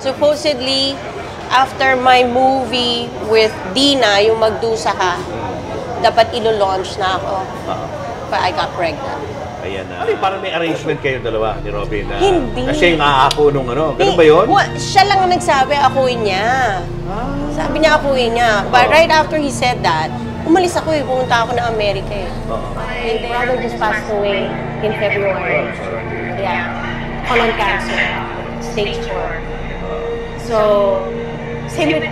Supposedly, after my movie with Dina, yung Magdusa Ka, dapat ilo-launch na ako. But I got pregnant. Ayan na. Parang may arrangement kayo dalawa ni Robin na... Hindi. Na siya yung aako nung ano. Ganun ba yun? Siya lang ang nagsabi, akuin niya. Sabi niya, akuin niya. But right after he said that, umalis ako pumunta ako ng Amerika My brother just passed away in February. Yeah. Colon cancer. Stage 4. So, same with...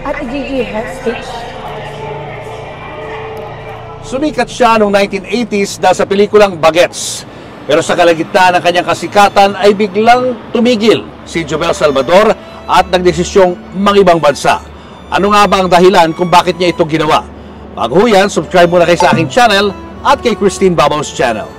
At Gigi has stage. Sumikat siya noong 1980s dahil sa pelikulang Bagets. Pero sa kalagitnaan ng kanyang kasikatan ay biglang tumigil si Jobel Salvador at nagdesisyong mangibang bansa. Ano nga ba ang dahilan kung bakit niya ito ginawa? Bago yan, subscribe muna kayo sa aking channel at kay Christine Babos channel.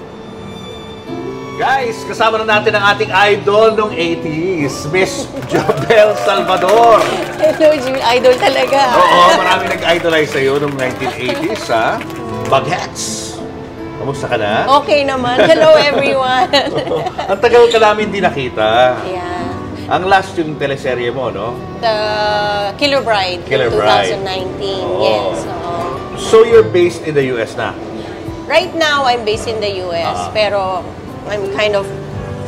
Guys, kasama na natin ang ating idol noong 80s, Miss Jobel Salvador. Hello, idol talaga. Oo, maraming nag-idolize sa'yo noong 1980s, ha? Bagets. Kamusta ka na? Okay naman. Hello, everyone. Ang tagal ka namin di nakita. Yeah. Ang last yung teleserye mo, no? The Killer Bride. Killer Bride. 2019. Oo. Yes. So you're based in the US na? Right now, I'm based in the US. Pero I'm kind of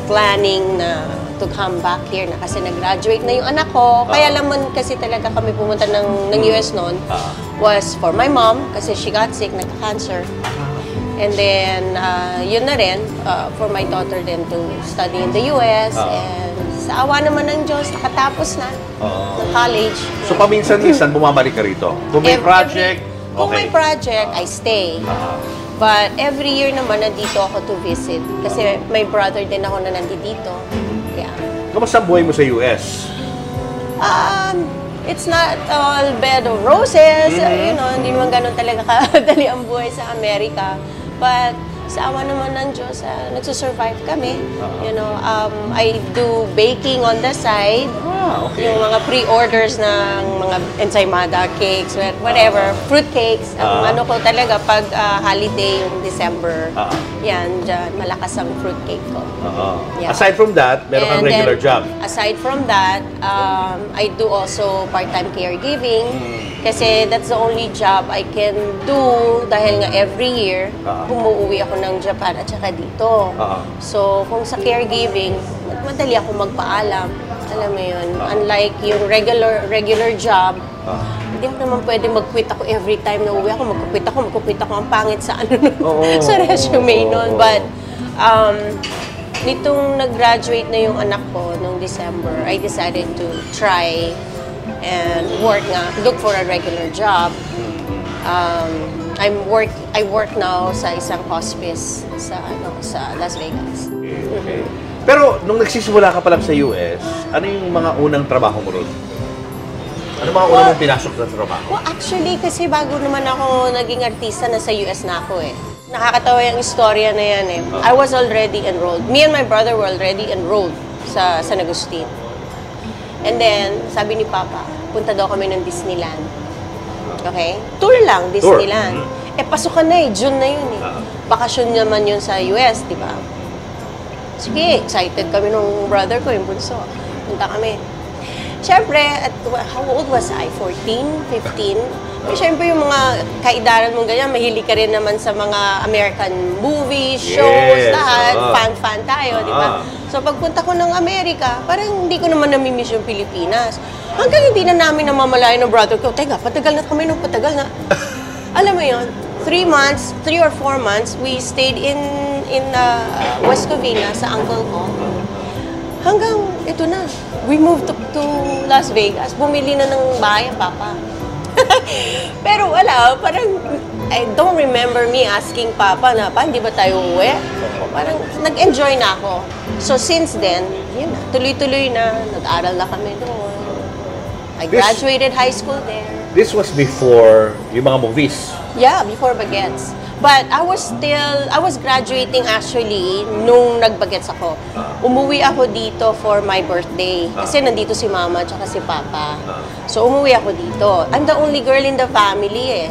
planning na to come back here na kasi nag-graduate na yung anak ko. Kaya naman kasi talaga kami pumunta ng US noon was for my mom kasi she got sick, nagka-cancer. And then, yun na rin, for my daughter then to study in the US. And sa awa naman ng Diyos, nakatapos na ng college. So paminsan-minsan bumabalik ka rito? Kung may project, Kung may project, I stay. But every year naman, nandito ako to visit. Kasi may brother din ako na nandito. Yeah. Kamusta ang buhay mo sa US? It's not all bed of roses. You know, hindi naman ganun talaga kadali ang buhay sa Amerika. But sa awa naman ng Diyos, nagsusurvive kami. You know, I do baking on the side. Okay. Yung mga pre-orders ng mga ensaymada cakes, whatever, fruit cakes. Ang ano ko talaga, pag holiday, yung December, yan, dyan, malakas ang fruit cake ko. Yeah. Aside from that, meron kang regular job? Aside from that, I do also part-time caregiving. Kasi that's the only job I can do dahil nga every year, umuwi ako ng Japan at saka dito. So, kung sa caregiving, madali ako magpaalam. Alam mo yun, unlike yung regular job, hindi ako naman pwede mag-quit ako every time na uwi ako. Magkukwit ako. Ang pangit sa ano sa resume nun. But, nitong nag-graduate na yung anak ko noong December, I decided to try and look for a regular job. I work now sa isang hospice sa Las Vegas. Okay. Pero nung nagsisimula ka pa lang sa US, ano yung mga unang trabaho mo ron? Ano mga unang mong pinasok na trabaho? Well, actually, kasi bago naman ako naging artista, nasa US na ako eh. Nakakatawa yung istorya na yan eh. I was already enrolled. Me and my brother were already enrolled sa San Agustin. And then, sabi ni Papa, punta daw kami ng Disneyland. Okay? Tour lang, Disneyland. Eh, pasukan na eh. June na yun eh. Bakasyon naman yun sa US, di ba? Sige, excited kami nung brother ko, yung bunso. Punta kami. Siyempre, how old was I? 14? 15? Siyempre, yung mga kaidaran mong ganyan, mahilig ka rin naman sa mga American movies, shows, lahat. Fan tayo, di ba? So, pagpunta ko ng Amerika, parang hindi ko naman namimiss yung Pilipinas. Hanggang hindi na namin namamalayan ng brother ko, teka, patagal na kami nung patagal na. Alam mo yun, 3 or 4 months, we stayed in West Covina sa uncle ko. Hanggang ito na, we moved to Las Vegas. Bumili na ng bahay ang Papa. Pero wala, parang I don't remember me asking Papa na, pa, hindi ba tayo uwi? Parang nag-enjoy na ako. So since then, yun na, tuloy-tuloy na, nag-aral na kami doon. I graduated high school there. This was before yung mga movies? Yeah, before Bagets. But I was graduating actually nung nag-Bagets ako. Umuwi ako dito for my birthday. Kasi nandito si Mama at si Papa. So umuwi ako dito. I'm the only girl in the family eh.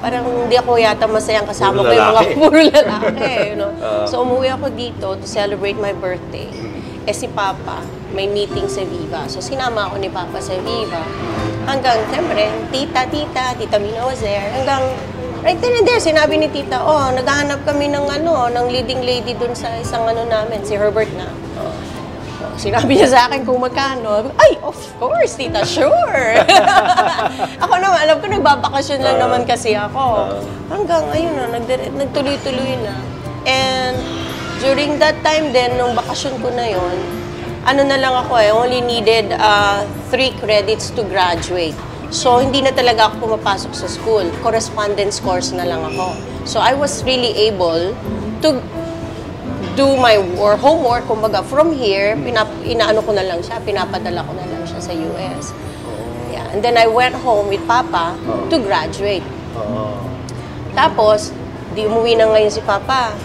parang hindi ako yata masayang kasama Puro ko yung mga lalaki. puro lalaki. You know? So umuwi ako dito to celebrate my birthday. Eh si Papa, may meeting sa Viva. So sinama ako ni Papa sa Viva. Hanggang, siyempre, Tita Mina was there. Hanggang, right then and there, sinabi ni Tita, oh, naghahanap kami ng ng leading lady dun sa isang namin, si Herbert na. Sinabi niya sa akin kung magkano. Ay, of course, Tita, sure. Ako naman, alam ko, nagbabakasyon lang naman kasi ako. Hanggang, ayun na, nagtuloy-tuloy na. And during that time din, nung bakasyon ko na yon, na lang ako only needed 3 credits to graduate. So, hindi na talaga ako pumapasok sa school. Correspondence course na lang ako. So, I was really able to do my homework, kumbaga, from here, inaano ko na lang siya, pinapadala ko na lang siya sa US. Yeah. And then I went home with Papa to graduate. Tapos, di umuwi na ngayon si Papa.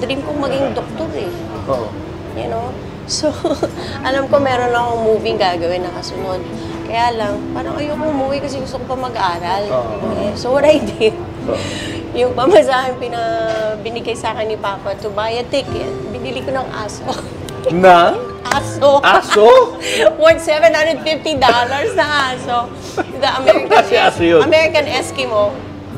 Dream kong maging doktor eh. You know? So, alam ko meron akong movie gagawin na kasunod. Kaya lang, parang ayoko umuwi kasi gusto ko pa mag-aral. Okay? So, what I did, yung pamasahin binigay sa akin ni Papa to buy a ticket, binili ko ng aso. Na? Aso. Aso? Worth $750 na aso. The Kasi aso yun? American Eskimo.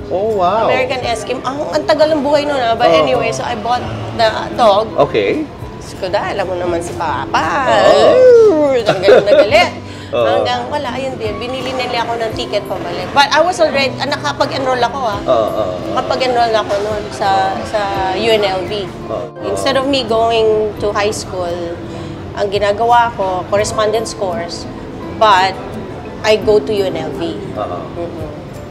Oh, wow. American Eskimo. Ang tagal ng buhay nun But anyway, so I bought the dog. Okay. Ko dahil, alam mo naman si Papa. Galit na galit. Hanggang wala, ayun din. Binili nila ako ng ticket pabalik. But I was already, nakapag-enroll ako Nakapag-enroll ako noon sa UNLV. Instead of me going to high school, ang ginagawa ko, correspondence course, but I go to UNLV.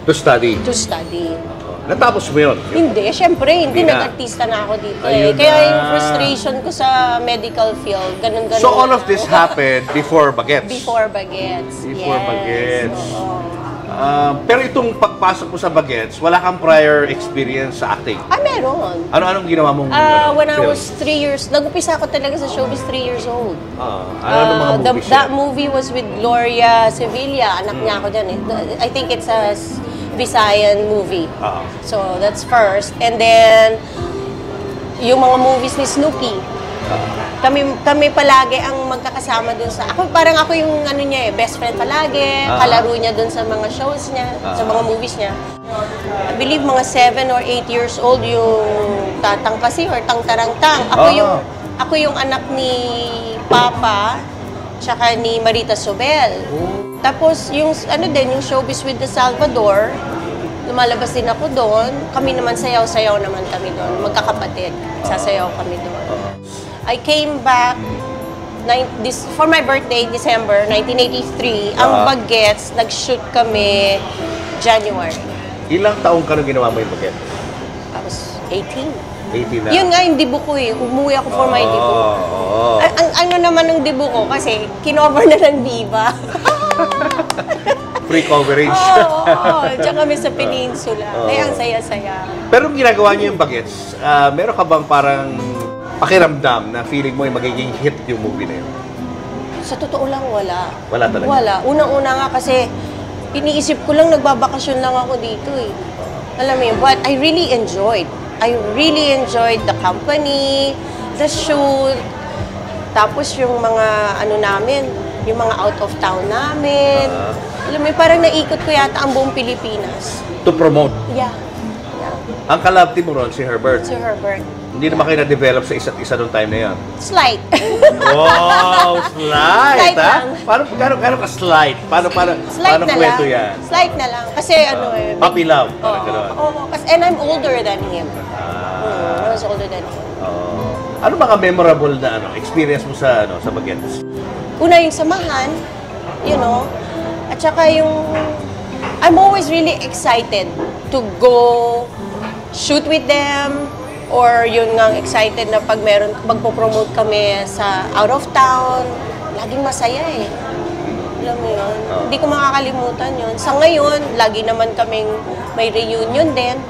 To study? To study. Natapos mo yun? Hindi, syempre, hindi. Hindi na. Nag-artista na ako dito Ayun Kaya na. yung frustration ko sa medical field, ganun-ganun. So all of this happened before Bagets? Before Bagets. Before Yes. Bagets. Oo. Pero itong pagpasok mo sa Bagets, wala kang prior experience sa acting? Meron. Anong ginawa mong When I film? was 3 years, nag-upisa ako talaga sa showbiz 3 years old. Ano mga movies That movie was with Gloria Sevilla. Anak niya ako dyan I think it's a Visayan movie. So that's first. And then, yung mga movies ni Snoopy. Kami palagi ang magkakasama dun sa... Parang ako yung niya best friend palagi. Kalaro niya dun sa mga shows niya, sa mga movies niya. I believe mga 7 or 8 years old yung Tatang Kasi or Tang Tarangtang. Ako yung anak ni Papa, tsaka ni Marita Sobel. Tapos yung yung Showbiz with the Salvador, lumalabas din ako doon. Kami naman sayaw-sayaw naman kami doon. Magkakapatid. Sasayaw kami doon. I came back for my birthday, December 1983. Ang Bagets, nag-shoot kami January. Ilang taong ka nung ginawa mo yung Bagets? I was 18. 18 na? Yun nga yung debut ko Umuwi ako for my debut. Ang naman ng debut ko, kasi kinover na ng Viva. Free coverage. Diyan kami sa Peninsula. Kaya ang saya-saya. Pero nung ginagawa niyo yung Bagets, meron ka bang parang pakiramdam na feeling mo yung magiging hit yung movie na yun? Sa totoo lang, wala. Wala talaga? Wala. Unang-una nga kasi, iniisip ko lang, nagbabakasyon lang ako dito Alam mo yun, but I really enjoyed the company, the shoot, tapos yung mga namin, yung mga out of town namin. Alam mo, parang naikot ko yata ang buong Pilipinas. To promote? Yeah. Ang kalab team mo ron, si Herbert. Si Herbert. Hindi naman kayo na-develop sa isa't isa noong time na yan? Slight. Wow! Slight, Slight ha? lang. Paano ka slight? Paano Slight na kwento lang. yan? Slight na lang. Kasi Puppy love, parang gano'n. And I'm older than him. I was older than him. Ano mga memorable na experience mo sa Bagets? Una yung samahan, at saka I'm always really excited to go shoot with them, or yun nga excited na pag magpo-promote kami sa out of town, laging masaya Alam mo yun? Hindi ko makakalimutan yun. Sa ngayon, lagi naman kaming may reunion din.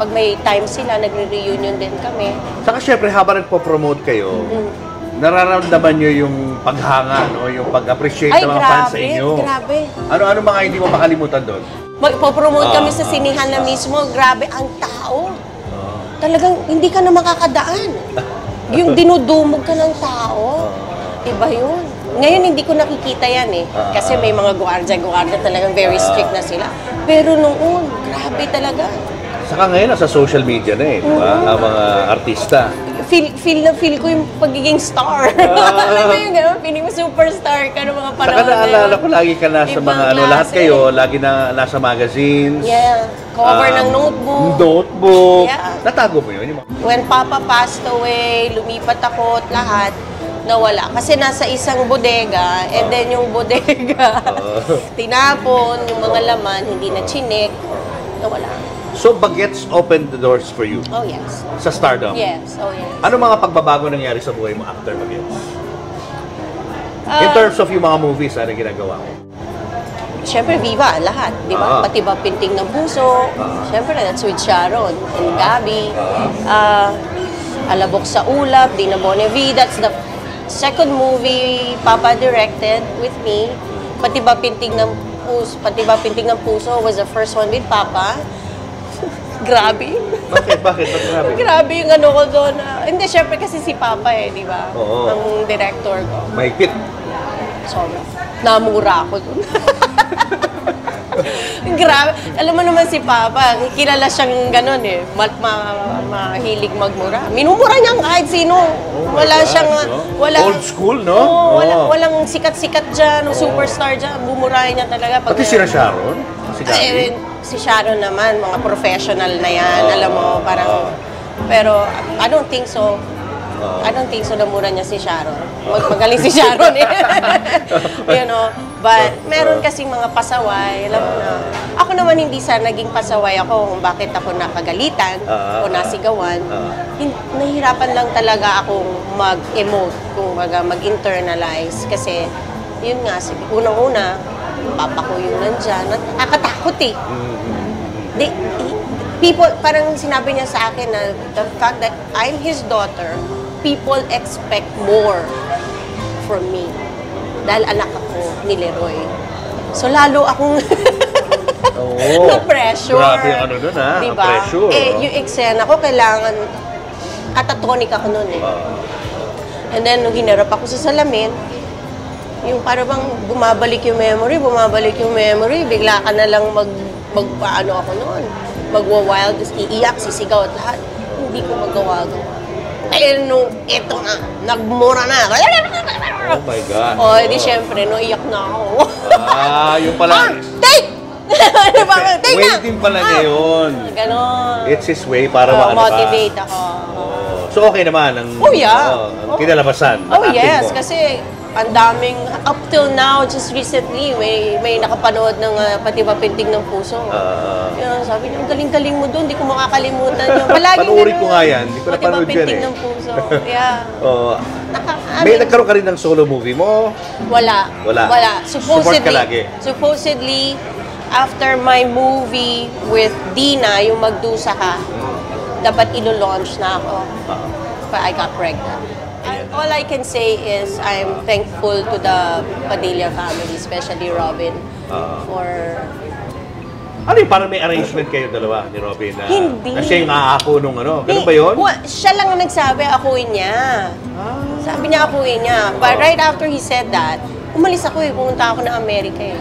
Pag may time sila, nagre-reunion din kami. Saka syempre, habang nagpo-promote kayo, nararamdaman nyo yung paghanga, yung pag-appreciate ng mga fans sa inyo. Grabe. Ano mga hindi mo makalimutan doon? Magpo-promote kami sa sinihan na mismo. Grabe, ang tao. Talagang hindi ka na makakadaan. Yung dinudumog ka ng tao. Iba yun. Ngayon, hindi ko nakikita yan eh. Kasi may mga gwardiya talagang very strict na sila. Pero noon, grabe talaga. Saka ngayon, nasa social media na eh, di ba? Ang mga artista. Feel ko yung pagiging star. Alam mo yung gano'n? Feeling mo superstar ka ng mga Saka panahon na naalala yun. ko, lagi ka nasa Ibang mga, lahat klase. kayo, lagi na nasa magazines. Yeah. Cover ng notebook. Notebook. Yeah. Natago mo yun? Yung mga... When Papa passed away, lumipat ako at lahat, nawala. Kasi nasa isang bodega, and then yung bodega, tinapon, yung mga laman, hindi na chinik, nawala. So, Bagets opened the doors for you Oh, yes. sa stardom. Yes, oh, yes. Ano mga pagbabago nangyari sa buhay mo after Bagets? In Ah, terms of yung mga movies, ano ginagawa mo? Siyempre, Viva, lahat, di ba? Pati ba Pinting ng Puso, siyempre, that's with Sharon and Gabby. Alabok sa Ulap, Dina Bonnevie, that's the second movie Papa directed with me. Pati ba Pinting ng Puso was the first one with Papa. Grabe. Bakit? Bakit grabe? Grabe yung ano ko doon. Hindi, syempre kasi si Papa eh, di ba? Oo. Ang director ko. Mahigpit. Sobra. Namura ako doon. Grabe. Alam mo naman si Papa, kilala siyang gano'n eh. Mahilig magmura. Minumura niya kahit sino. Wala gosh, siyang... no? Wala, Old school, no? Oo, Oo. walang sikat-sikat dyan, superstar dyan. Bumurahin niya talaga. Pati si Sharon? Si Gabby? Si Sharon naman, mga professional na yan. Alam mo, parang... Pero, I don't think so. I don't think so namura niya si Sharon. Magaling si Sharon eh. You know? But, meron kasing mga pasaway. Alam mo na. Ako naman hindi sa naging pasaway ako kung bakit ako nakagalitan o nasigawan. Nahihirapan lang talaga akong mag-emote, kung mag-internalize. Kasi, yun nga, unang-una, papa ko yung nandyan. Nakakatakot eh. People, parang sinabi niya sa akin na the fact that I'm his daughter, people expect more from me. Dahil anak ako ni Leroy. So, lalo akong na-pressure. Grabe yung ano dun, ha? Diba? Ang pressure. Yung eksena ko, kailangan, catatonic ako nun eh. And then, nung hinarap ako sa salamin, yung parang bang bumabalik yung memory, bigla ka na lang magpaano ako noon. Magwa-wild, iiyak, sisigaw at lahat. Hindi ko magawa-gawa. Eh, nung ito na, nagmura na. Oh my God. O, edi syempre, no, iyak na ako. Yung pala. Take! Take Way na! din pala niya yun. Ganon. It's his way para motivate ako. So, okay naman. Ang, Oh, yeah. ang kinalabasan. Oh, ang acting yes. mo. Kasi ang daming, up till now, just recently, may nakapanood ng pati ba Pinting ng Puso. Yun, sabi niya, ang galing-galing mo doon, hindi ko makakalimutan yun. Palagi Panuorin ko nga yan, hindi ko Pati ba napanood yan Pinting eh. ng Puso. Yeah. May nagkaroon ka rin ng solo movie mo? Wala. Wala. Support ka lagi. Supposedly, after my movie with Dina, yung Magdusa Ka, dapat ilo-launch na ako. But I got pregnant. All I can say is I'm thankful to the Padilla family, especially Robin, for... Ano yung parang may arrangement kayo dalawa ni Robin na, Hindi. na siya yung aako nung ano? Ganun ba yun? Siya lang ang nagsabi, akuin niya. Sabi niya, akuin niya. But right after he said that, umalis ako eh, pumunta ako ng Amerika eh.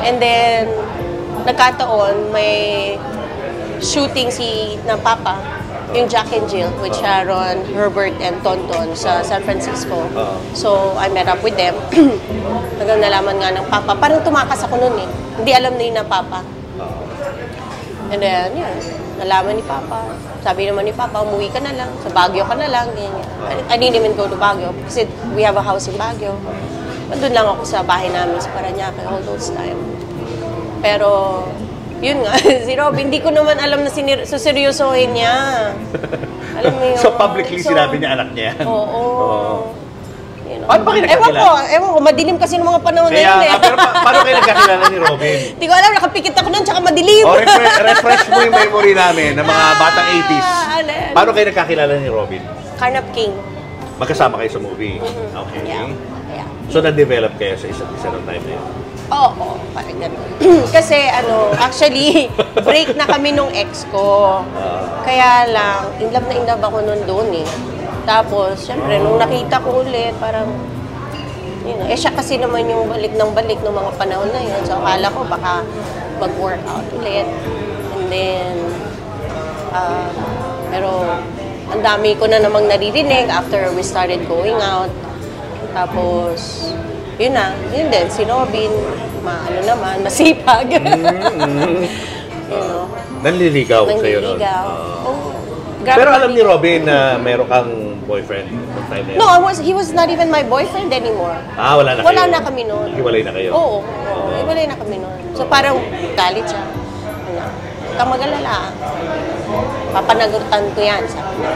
And then, nagkataon, may shooting ng Papa, yung Jack and Jill with Sharon, Herbert, and Tonton sa San Francisco. So, I met up with them. Hanggang nalaman nga ng Papa. Parang tumakas ako nun eh. Hindi alam na yun na Papa. And then, yun. Nalaman ni Papa. Sabi naman ni Papa, umuwi ka na lang. Sa Baguio ka na lang. I didn't even go to Baguio kasi we have a house in Baguio. Doon lang ako sa bahay namin sa Parañaque all those time. Pero, yun nga, si Rob, hindi ko naman alam na suseryosohin niya. Alam mo yun. So publicly sinabi niya anak niya yan? Oo. You know. Paano ba kayo nagkakilala? Ewan ko, madilim kasi ng mga panahon na yun eh. Pero paano kayo nagkakilala ni Robin? Hindi ko alam, nakapikit ako nun, tsaka madilim. Refresh mo yung memory namin ng mga batang 80s. Paano kayo nagkakilala ni Robin? Carnap King. Magkasama kayo sa movie? Okay. Yeah. So na-develop kayo sa isa't isa ng time na yun? Oo, parang ganun. Kasi actually, break na kami nung ex ko. Kaya lang, in love ako nun doon eh. Tapos, syempre, nung nakita ko ulit, parang, siya kasi naman yung balik ng mga panahon na yun. So, akala ko baka mag-workout ulit. And then, pero, ang dami ko na namang naririnig after we started going out. Tapos, yun din, si Robin, masipag. Nanliligaw sa'yo nun. Pero alam ni Robin na meron kang boyfriend noong time na yun? No, he was not even my boyfriend anymore. Wala na kayo? Wala na kami noon. Hiwalay na kayo? Oo, hiwalay na kami noon. So parang galit siya. Huwag kang mag-alala. Papanagutan ko yan. Sabi niya.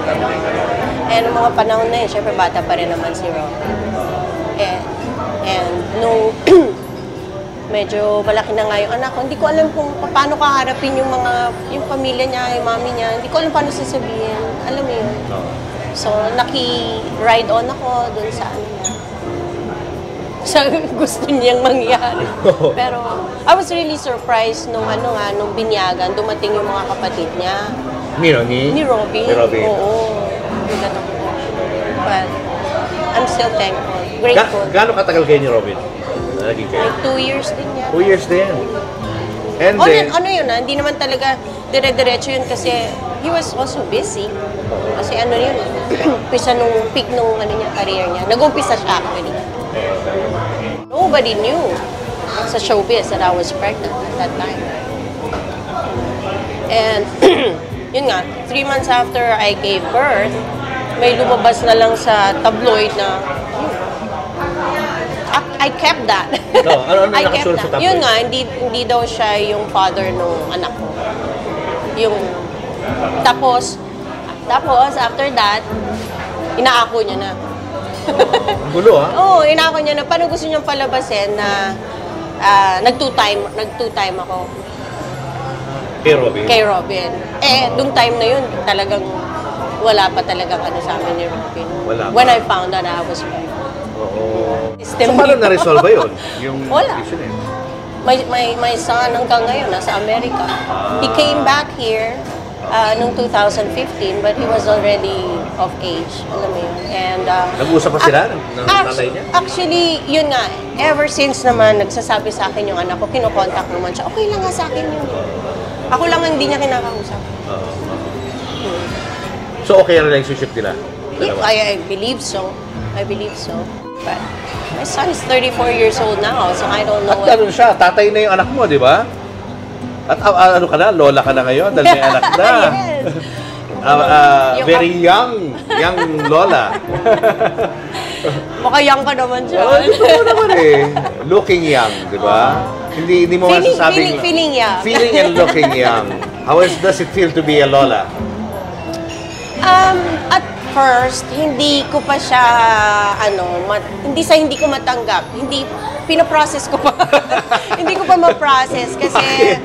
Noong mga panahon na yun, syempre bata pa rin naman si Robin. And nung medyo malaki na nga yung anak ko, hindi ko alam kung paano kaharapin yung pamilya niya, yung mami niya. Hindi ko alam paano sasabihin. Alam mo yun. So, naki-ride on ako dun sa niya. Sa gusto niyang mangyari. Pero, I was really surprised nung nung binyagan, dumating yung mga kapatid niya. Ni Robin. Ni Robin. Oo. But, I'm still thankful. Grateful. Gaano katagal kayo ni Robin? Naging kayo? Like 2 years din yan. 2 years din. And then, hindi naman talaga dire-diretso yun kasi he was also busy. Kasi yun, umpisa nung peak nung career niya. Nag-umpisa siya actually. Nobody knew sa showbiz that I was pregnant at that time. And, yun nga, 3 months after I gave birth, may lumabas na lang sa tabloid na, I kept that. Ano I kept nakasulat sa that. tabloid? Yun nga, hindi daw siya yung father nung anak ko. Tapos, after that, inaako niya na. Gulo Oo, inaako niya na. Paano gusto niyang palabasin na nag-two-time ako. Kay Robin. Dung time na yun, talagang wala pa talagang sa amin ni Robin. When I found out I was pregnant. Oo. So, paano na-resolve ba yun? Wala. My son hanggang ngayon nasa Amerika. He came back here noong 2015, but he was already of age. Alam mo yun. And, nag-uusap pa sila ng tatay niya? Actually, yun nga. Ever since naman nagsasabi sa akin yung anak ko, kinokontak naman siya. Okay lang nga sa akin yun. Ako lang ang hindi niya kinakausap. So, okay ang relationship nila? I believe so. But my son is 34 years old now, so I don't know. At ganun siya, tatay na yung anak mo, di ba? At ano ka na? Lola ka na ngayon dahil may anak na. Yes. Very young Lola. Baka young pa naman siya. Oo naman Looking young, di ba? Hindi mo masasabing... Feeling young. Feeling and looking young. How does it feel to be a Lola? At first, hindi ko pa siya, hindi ko matanggap. Pinaprocess ko pa. Hindi ko pa ma-process kasi,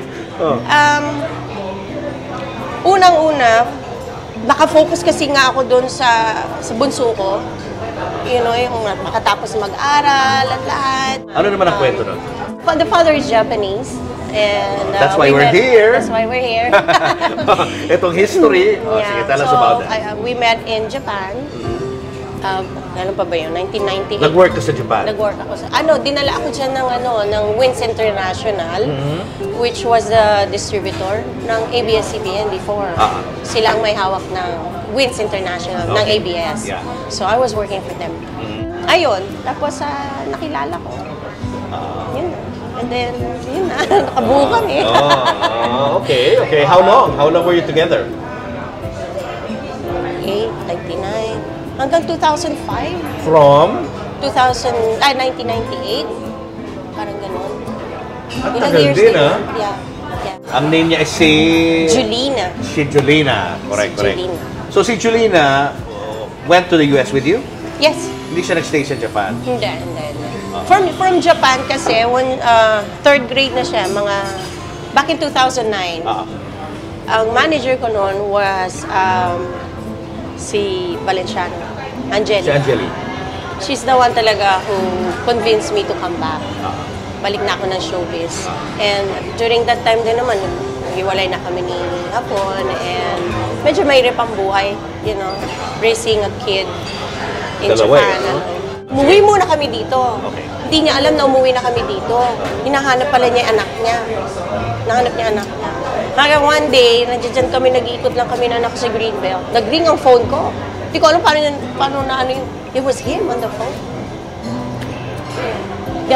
unang-una, nakafocus kasi nga ako doon sa bunso ko. Yung makatapos mag-aral at lahat. Ano naman ang kwento nun? The father is Japanese. And, that's why we're here. That's why we're here. Itong history. Sige, tell us about that. We met in Japan. Ano pa ba yun? 1998. Nag-work ka sa Japan? Nag-work ako sa... dinala ako dyan ng Wins International, which was the distributor ng ABS-CBN before. Sila ang may hawak ng Wins International, ng ABS. Yeah. So, I was working for them. Ayun. Tapos, nakilala ko. Yun. And then, yun na. Nakabuo kami. Okay. How long were you together? 1999. Hanggang 2005. From? 1998. Parang ganun. Ang tagal din, Yeah. Ang name niya is si... Julina. Si Julina. Correct. Julina. So si Julina went to the US with you? Yes. Hindi siya nag-stay sa Japan? Hindi. From Japan kasi, when third grade na siya, back in 2009, ang manager ko noon was si Valenciano, Angeli. Si Angeli. She's the one talaga who convinced me to come back. balik na ako ng showbiz. And during that time din naman, hiwalay na kami ni Hapon and medyo mahirap ang buhay, you know, raising a kid in Dalawa Japan. Umuwi muna kami dito. Okay. Hindi niya alam na umuwi na kami dito. Hinahanap pala niya yung anak niya. Nahanap niya anak niya. Hanggang one day, nandiyan kami, nag-iikot lang kami na anak sa Greenbelt. Nag-ring ang phone ko. Hindi ko alam paano na ano yung... It was him on the phone. Hindi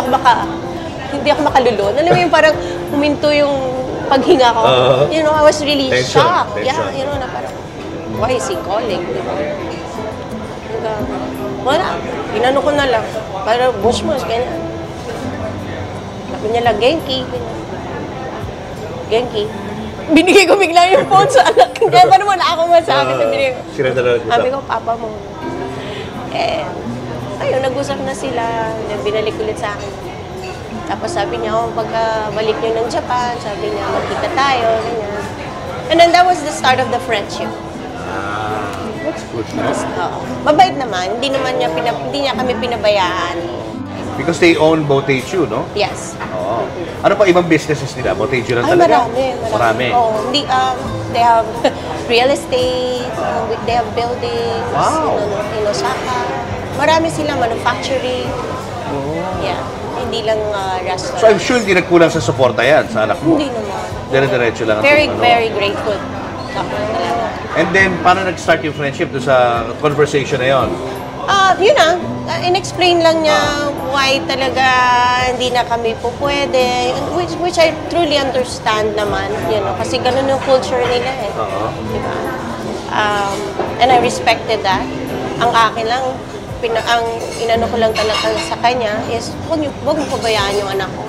ako makalulon. Alam mo yung parang huminto yung paghinga ko. You know, I was really shocked. Yeah, you know, na parang, why is he calling? Wala. Inano ko na lang. Para bushmas, ganyan. Sabi niya lang, Genki. Genki. Binigay ko bigla yung phone sa anak. Kaya paano wala ako masabi. Sila na lang sabi ko, papa mo. And, ayun, nag-usap na sila. Binalik ulit sa akin. Tapos sabi niya, pagka-balik niyo ng Japan, sabi niya, magkita tayo, ganyan. And then that was the start of the friendship. That's good, no? Mabait naman. Hindi niya kami pinabayaan. Because they own Botechu, no? Yes. Oo. Ano pa ibang businesses nila? Botechu lang talaga? Marami. Oh, they have real estate, they have buildings, Wow. in Osaka. Marami sila, manufacturing. Yeah. Hindi lang restaurant. So I'm sure hindi nagkulang sa suporta yan sa anak mo. Hindi naman. Dire-diretso lang. Very grateful. And then, paano nag-start yung friendship doon sa conversation na yon? Yun na, in-explain lang niya why talaga hindi na kami po pwede, which I truly understand naman, you know, kasi ganun yung culture nila eh. Diba? And I respected that. Ang akin lang, ang inano ko lang talaga sa kanya is, wag mo pabayaan yung anak ko.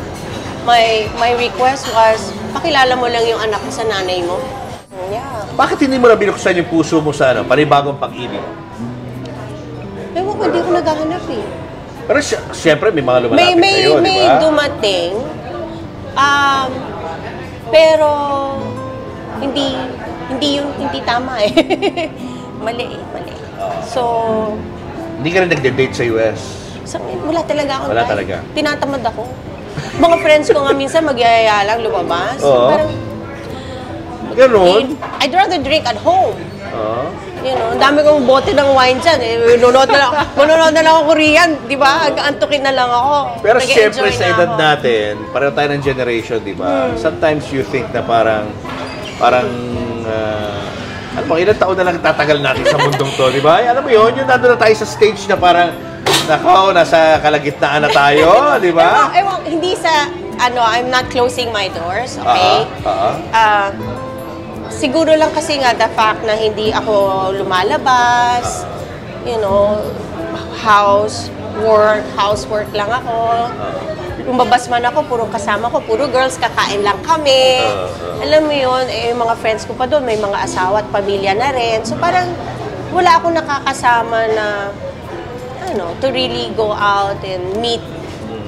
My request was, pakilala mo lang yung anak ko sa nanay mo. Yeah. Bakit hindi mo na binuksan yung puso mo sa panibagong pag-ibig? Ewan ko, hindi ko naghahanap eh. Pero siyempre, may mga lumalapit sa'yo, di ba? May dumating. Pero, hindi tama eh. Mali. So, hindi ka rin nag-date sa US? Wala talaga akong Wala time. talaga? Tinatamad ako. Mga friends ko nga minsan magyayaya lang lumabas. Oo. Parang, Ganun? I'd rather drink at home. Oo. You know, ang dami kong bote ng wine dyan. Manonood na lang ako Korean, di ba? Antukin na lang ako. Pero siyempre Nag-enjoy sa na edad ako. natin, pareho tayo ng generation, di ba? Sometimes you think na parang ilang taon na lang tatagal natin sa mundong to, di ba? Alam mo yun, nandun na tayo sa stage na parang, nako, nasa kalagitnaan na tayo, di ba? Ewan, hindi sa, I'm not closing my doors, okay? Siguro lang kasi nga the fact na hindi ako lumalabas, you know, housework lang ako. Lumabas man ako, puro kasama ko, puro girls, kakain lang kami. Alam mo yun, yung mga friends ko pa doon, may mga asawa at pamilya na rin. So parang wala akong nakakasama na, to really go out and meet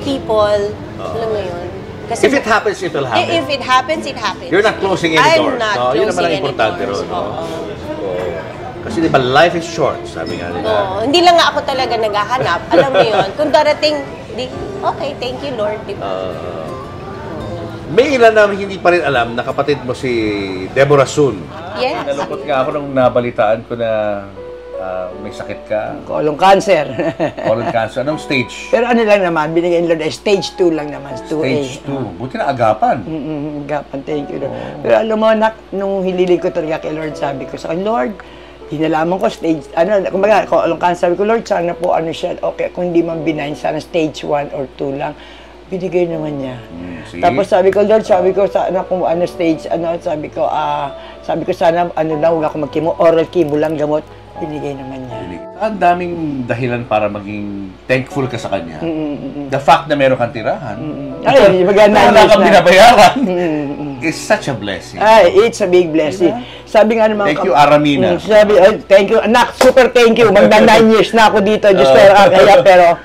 people. Alam mo yun. Kasi If it happens, it will happen. If it happens, it happens. You're not closing any doors. I'm not No, yun naman closing ang any importante doors. ron. No? Kasi di ba, life is short, sabi nga nila. Hindi lang nga ako talaga naghahanap. Alam mo yun, kung darating, okay, thank you Lord. May ilan na hindi pa rin alam na kapatid mo si Deborah Sun. Yes. Nalungkot nga ako nung nabalitaan ko na may sakit ka. Colon cancer. Colon cancer. Anong stage? Pero ano lang naman, binigay ni Lord, stage 2 lang naman, 2A. Stage 2. Buti na agapan. Agapan, thank you Lord. Pero alam mo, nung hililig ko talaga kay Lord, sabi ko sa akin, Lord, hinalaman ko stage, kumbaga, colon cancer, sabi ko, Lord, sana po siya, okay, kung hindi man benign, sana stage 1 or 2 lang. Binigay naman niya. Tapos sabi ko, Lord, sana kung stage, sabi ko sana, lang, huwag ako mag-chemo, oral chemo lang gamot. Binigay naman niya. Ang daming dahilan para maging thankful ka sa kanya. The fact na meron kang tirahan, Ay, wala kang binabayaran, is such a blessing. Ay, it's a big blessing. Sabi nga naman, Thank you, Aramina. Thank you, anak, super thank you. Magna 9 years na ako dito, just pero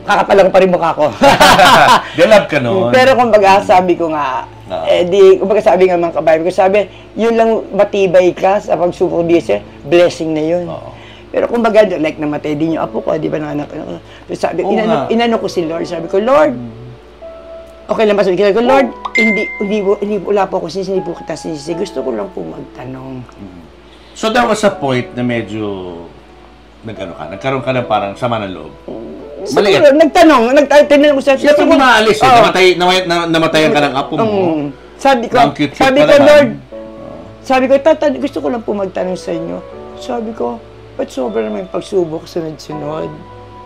kakapalang pa rin mukha ko. They love ka noon. Pero kumbaga, sabi ko nga, kumbaga sabi nga mga kabayan ko, sabi, yun lang matibay ka sa pagsubok diyan, blessing na yun. Pero kumbaga, like namatay din yung apo ko, di ba na anak ko. Sabi, inano ko si Lord, sabi ko, Lord, Okay lang ba sabi ko, Lord, hindi wala po ako sinisi, hindi po kita sinisi. Gusto ko lang po magtanong. So there was a point na medyo nagkaroon ka ng parang sama ng loob. Maliit. Nagtanong ko sa... Siyempre mo naalis namatayan ka ng apo mo. Sabi ko, Lord, sabi ko, gusto ko lang po magtanong sa inyo. Sabi ko, ba't sobra naman yung pagsubok sunod-sunod?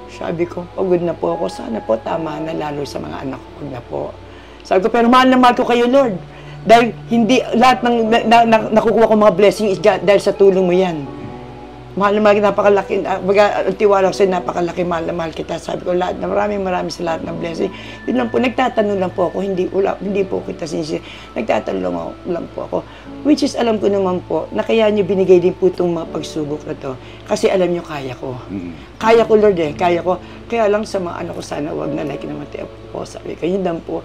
Sabi ko, pagod na po ako. Sana po tama na lalo sa mga anak ko na po. Sabi ko, pero mahal na mahal ko kayo, Lord. Dahil hindi, lahat ng nakukuha ko mga blessing is dahil sa tulong mo yan. Mahal na mahal, napakalaki, ang tiwala ko sa'yo, napakalaki, mahal na mahal kita. Sabi ko, lahat, maraming sa lahat ng blessing. Yun lang po, nagtatanong lang po ako, hindi po kita sinisi. Nagtatanong lang po ako. Which is, alam ko naman po, na kaya niyo binigay din po itong mga pagsubok na to. Kasi alam niyo, kaya ko. Kaya ko, Lord kaya ko. Kaya lang sa mga anak ko, sana wag na like namatay po. Sabi ko, yun lang po.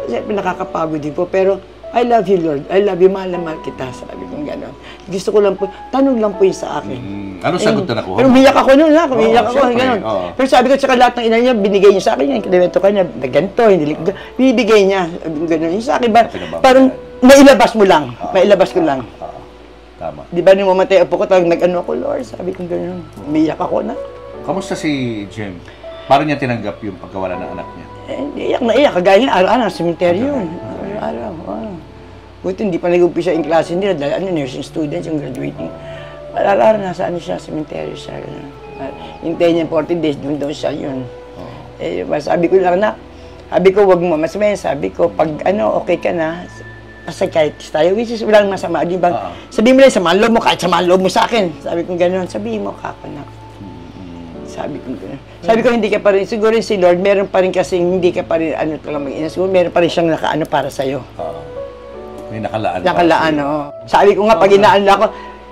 Siyempre, nakakapagod din po, pero I love you, Lord. I love you, mahal na mahal kita. Sabi ko gano'n. Gusto ko lang po, tanong lang po yun sa akin. Ano sagot na nakuha? Pero umiyak ako noon, umiyak ako, gano'n. Pero sabi ko, tsaka lahat ng ina niya, binigay niya sa akin, yung kilometro ka niya, ganito, binibigay niya, gano'n. Yung sa akin, parang mailabas mo lang, mailabas ko lang. Tama. Di ba nung mamatay po ko, talagang nag-ano ako, Lord, sabi ko gano'n. Umiyak ako na. Kamusta si Jem? Paano niya tinanggap yung pagkawala ng anak niya? Iyak na iyak, kagaya niya, araw-araw, cemetery yun. Araw-araw, buti hindi pa nag-umpisa yung klase nila dahil nursing students yung graduating. Araw-araw nasa siya, cemetery siya. Hintayin niya 40 days, doon siya yun. Sabi ko lang na, sabi ko wag mo masamayin, sabi ko pag okay ka na, psychiatrist tayo, which is walang masama, di ba? Sabihin mo lang, sama loob mo, kahit sama loob mo sa akin. Sabi ko gano'n, sabihin mo, kakanak. Sabi ko gano'n. Sabi ko, hindi ka pa rin, siguro si Lord, meron pa rin kasi hindi ka pa rin, lang mag-ina, siguro meron pa rin siyang nakaano para sa'yo. May nakalaan. Nakalaan, oo. Sabi ko nga, pag inaan ako,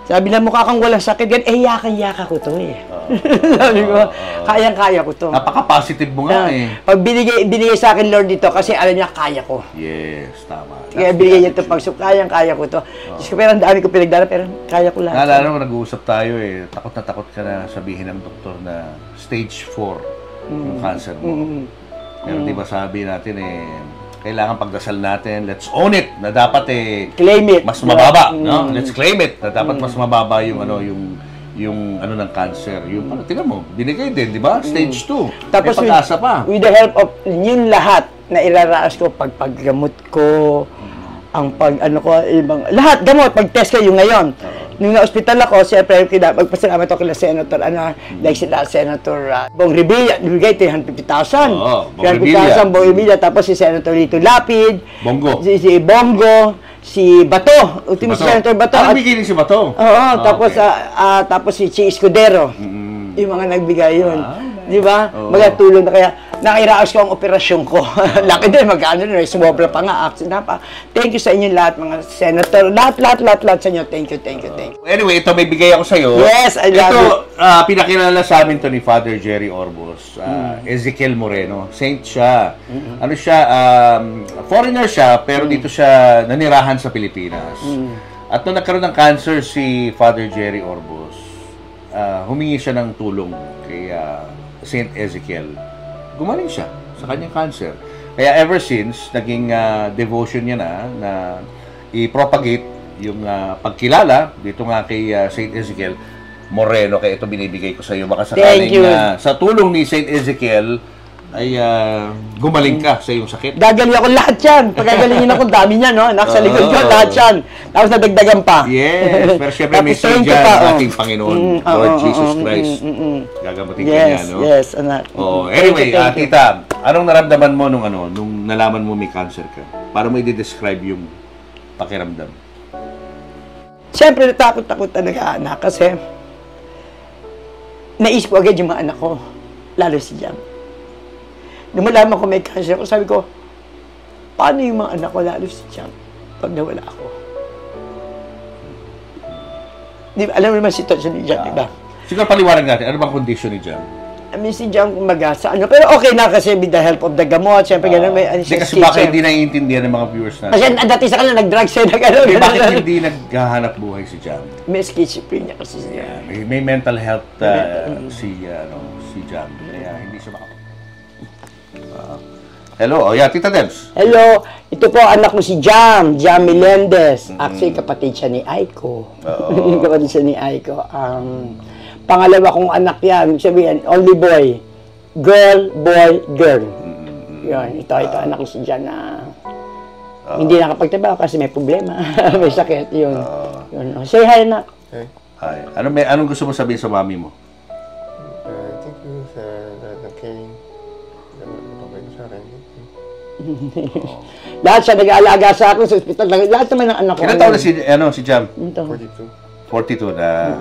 sabi na mukha kang walang sakit, yakan-yaka ko to sabi ko, kayang-kaya ko to. Napaka-positive mo nga Pag binigay sa akin, Lord, dito, kasi alam niya, kaya ko. Yes, tama. Kaya binigay niya ito pag kayang-kaya ko to. Diyos ko, pero ang dami ko pinagdala, pero kaya ko lang. Naalala mo, nag-uusap tayo takot na takot ka na sabihin ng doktor na stage 4 yung cancer mo. Pero di ba sabi natin kailangan pagdasal natin, let's own it, na dapat claim it. Mas mababa, no? Let's claim it, na dapat mas mababa yung yung ng cancer. Yung tingnan mo, binigay din, di ba? Stage 2. Tapos may pag-asa pa. With the help of yung lahat na iraraas ko, paggamot ko, ang lahat gamot, pag-test kayo ngayon. Nung na-hospital ako, siyempre, magpasalamat ako kila Senator, like sila, Senator Bong Revilla, bigay 350,000. 350,000, Bong Revilla, tapos si Senator Lito Lapid, Bongo. Si Bongo, si Bato, ultimo si Senator Bato. Ano bigay ni si Bato? Oo, tapos si Chi Escudero. Yung mga nagbigay yun. Di ba? Magatulong na kaya nakiraos ko ang operasyon ko. Laki din, magkano na, sumobra pa nga. Thank you sa inyo lahat, mga senator. Lahat sa inyo. Thank you. Anyway, ito may bigay ako sa'yo. Yes, I love it. Pinakilala sa amin to ni Father Jerry Orbos. Ezekiel Moreno. Saint siya. Ano siya, foreigner siya, pero dito siya nanirahan sa Pilipinas. At nung nagkaroon ng cancer si Father Jerry Orbos, humingi siya ng tulong kay Saint Ezekiel. Gumaling siya sa kanyang cancer. Kaya ever since, naging devotion niya na i-propagate yung pagkilala dito nga kay Saint Ezekiel Moreno. Kaya ito binibigay ko sa iyo. Baka sakaling sa tulong ni Saint Ezekiel ay gumaling ka sa iyong sakit. Gagaling ako lahat yan. Pagagalingin ako, dami niya, no? Nasa likod ko, lahat yan. Tapos nadagdagan pa. Yes. Pero syempre, may sir dyan, ating Panginoon, Lord Jesus Christ. Gagamutin ka niya, no? Yes, anak. Anyway, tita, anong naramdaman mo nung nalaman mo may cancer ka? Para mo i-describe yung pakiramdam? Siyempre, natakot talaga, anak. Kasi, naisip ko agad yung mga anak ko. Lalo si Jam. Nung malaman ko may cancer ko, sabi ko, paano yung mga anak ko, lalo si Jam, pag nawala ako? Di ba, alam mo naman sitwasyon ni Jam, di ba? Siguro paliwanag natin, ano bang kondisyon ni Jam? I mean, si Jam, kumaga sa ano, pero okay na kasi with the help of the gamot, siyempre gano'n, may siya kasi baka hindi naiintindihan ng mga viewers natin. Kasi dati sa kanila, nag-drugs siya na gano'n. Bakit hindi naghahanap buhay si Jam? May schizophrenia kasi siya. May mental health si Jam, kaya hindi siya Hello, oh yeah, Tita Debs. Hello, ito po anak ko si Jam Melendez. Actually, kapatid siya ni Aiko. Kapatid siya ni Aiko. Pangalawa kong anak yan, sabihin, only boy. Girl, boy, girl. Yun, ito anak ko si Jam na hindi nakapagtrabaho kasi may problema. May sakit, yun. Say hi, anak. Hi. Anong gusto mo sabihin sa mami mo? Thank you sa lahat ng caring. Pabay sa akin. Lahat siya nag-aalaga sa akin sa ospital. Lahat naman ng anak ko. Ilan taon na si Jam? 42. 42 na.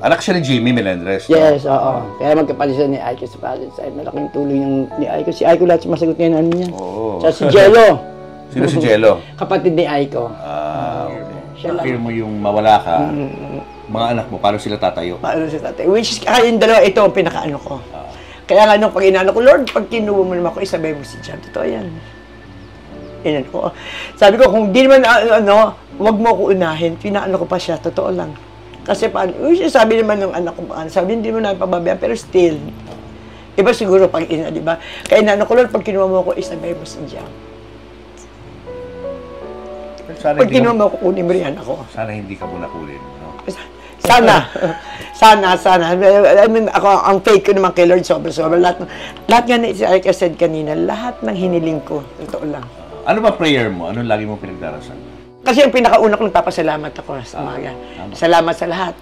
Anak siya ni Jimmy Melendez. Yes, oo. Kaya magkapatid siya ni Aiko sa father's side. Malaking tulong yung ni Aiko. Si Aiko lahat masagot niya ano niya. Siya si Jello. Sino si Jello? Kapatid ni Aiko. Okay. Siya lang. Feel mo yung mawala ka, mga anak mo, paano sila tatayo? Paano si tatay? Which is, yung dalawa, ito ang pinakaano ko. Kaya nga nung pag inano ko, Lord, pag kinuha mo naman ako, isabay mo si Jam. Totoo yan. Inano ko. Sabi ko, kung di naman, wag mo ako unahin, pinaano ko pa siya, totoo lang. Kasi paano, sabi naman ng anak ko, sabi hindi mo na pababayaan, pero still, iba siguro pag ina, di ba? Kaya inano ko, Lord, pag kinuha mo ako, isabay mo si Jam. Pag kinuha mo ako, kunin mo rin ako. Sana hindi ka muna kulin. No? Sana. I mean, ako, ang faith ko naman kay Lord, sobra. Lahat nga na, like I said kanina, lahat ng hiniling ko, totoo lang. Ano ba prayer mo? Anong lagi mong pinagdarasal? Kasi ang pinakauna ko, nagpapasalamat ako sa umaga. Salamat sa lahat.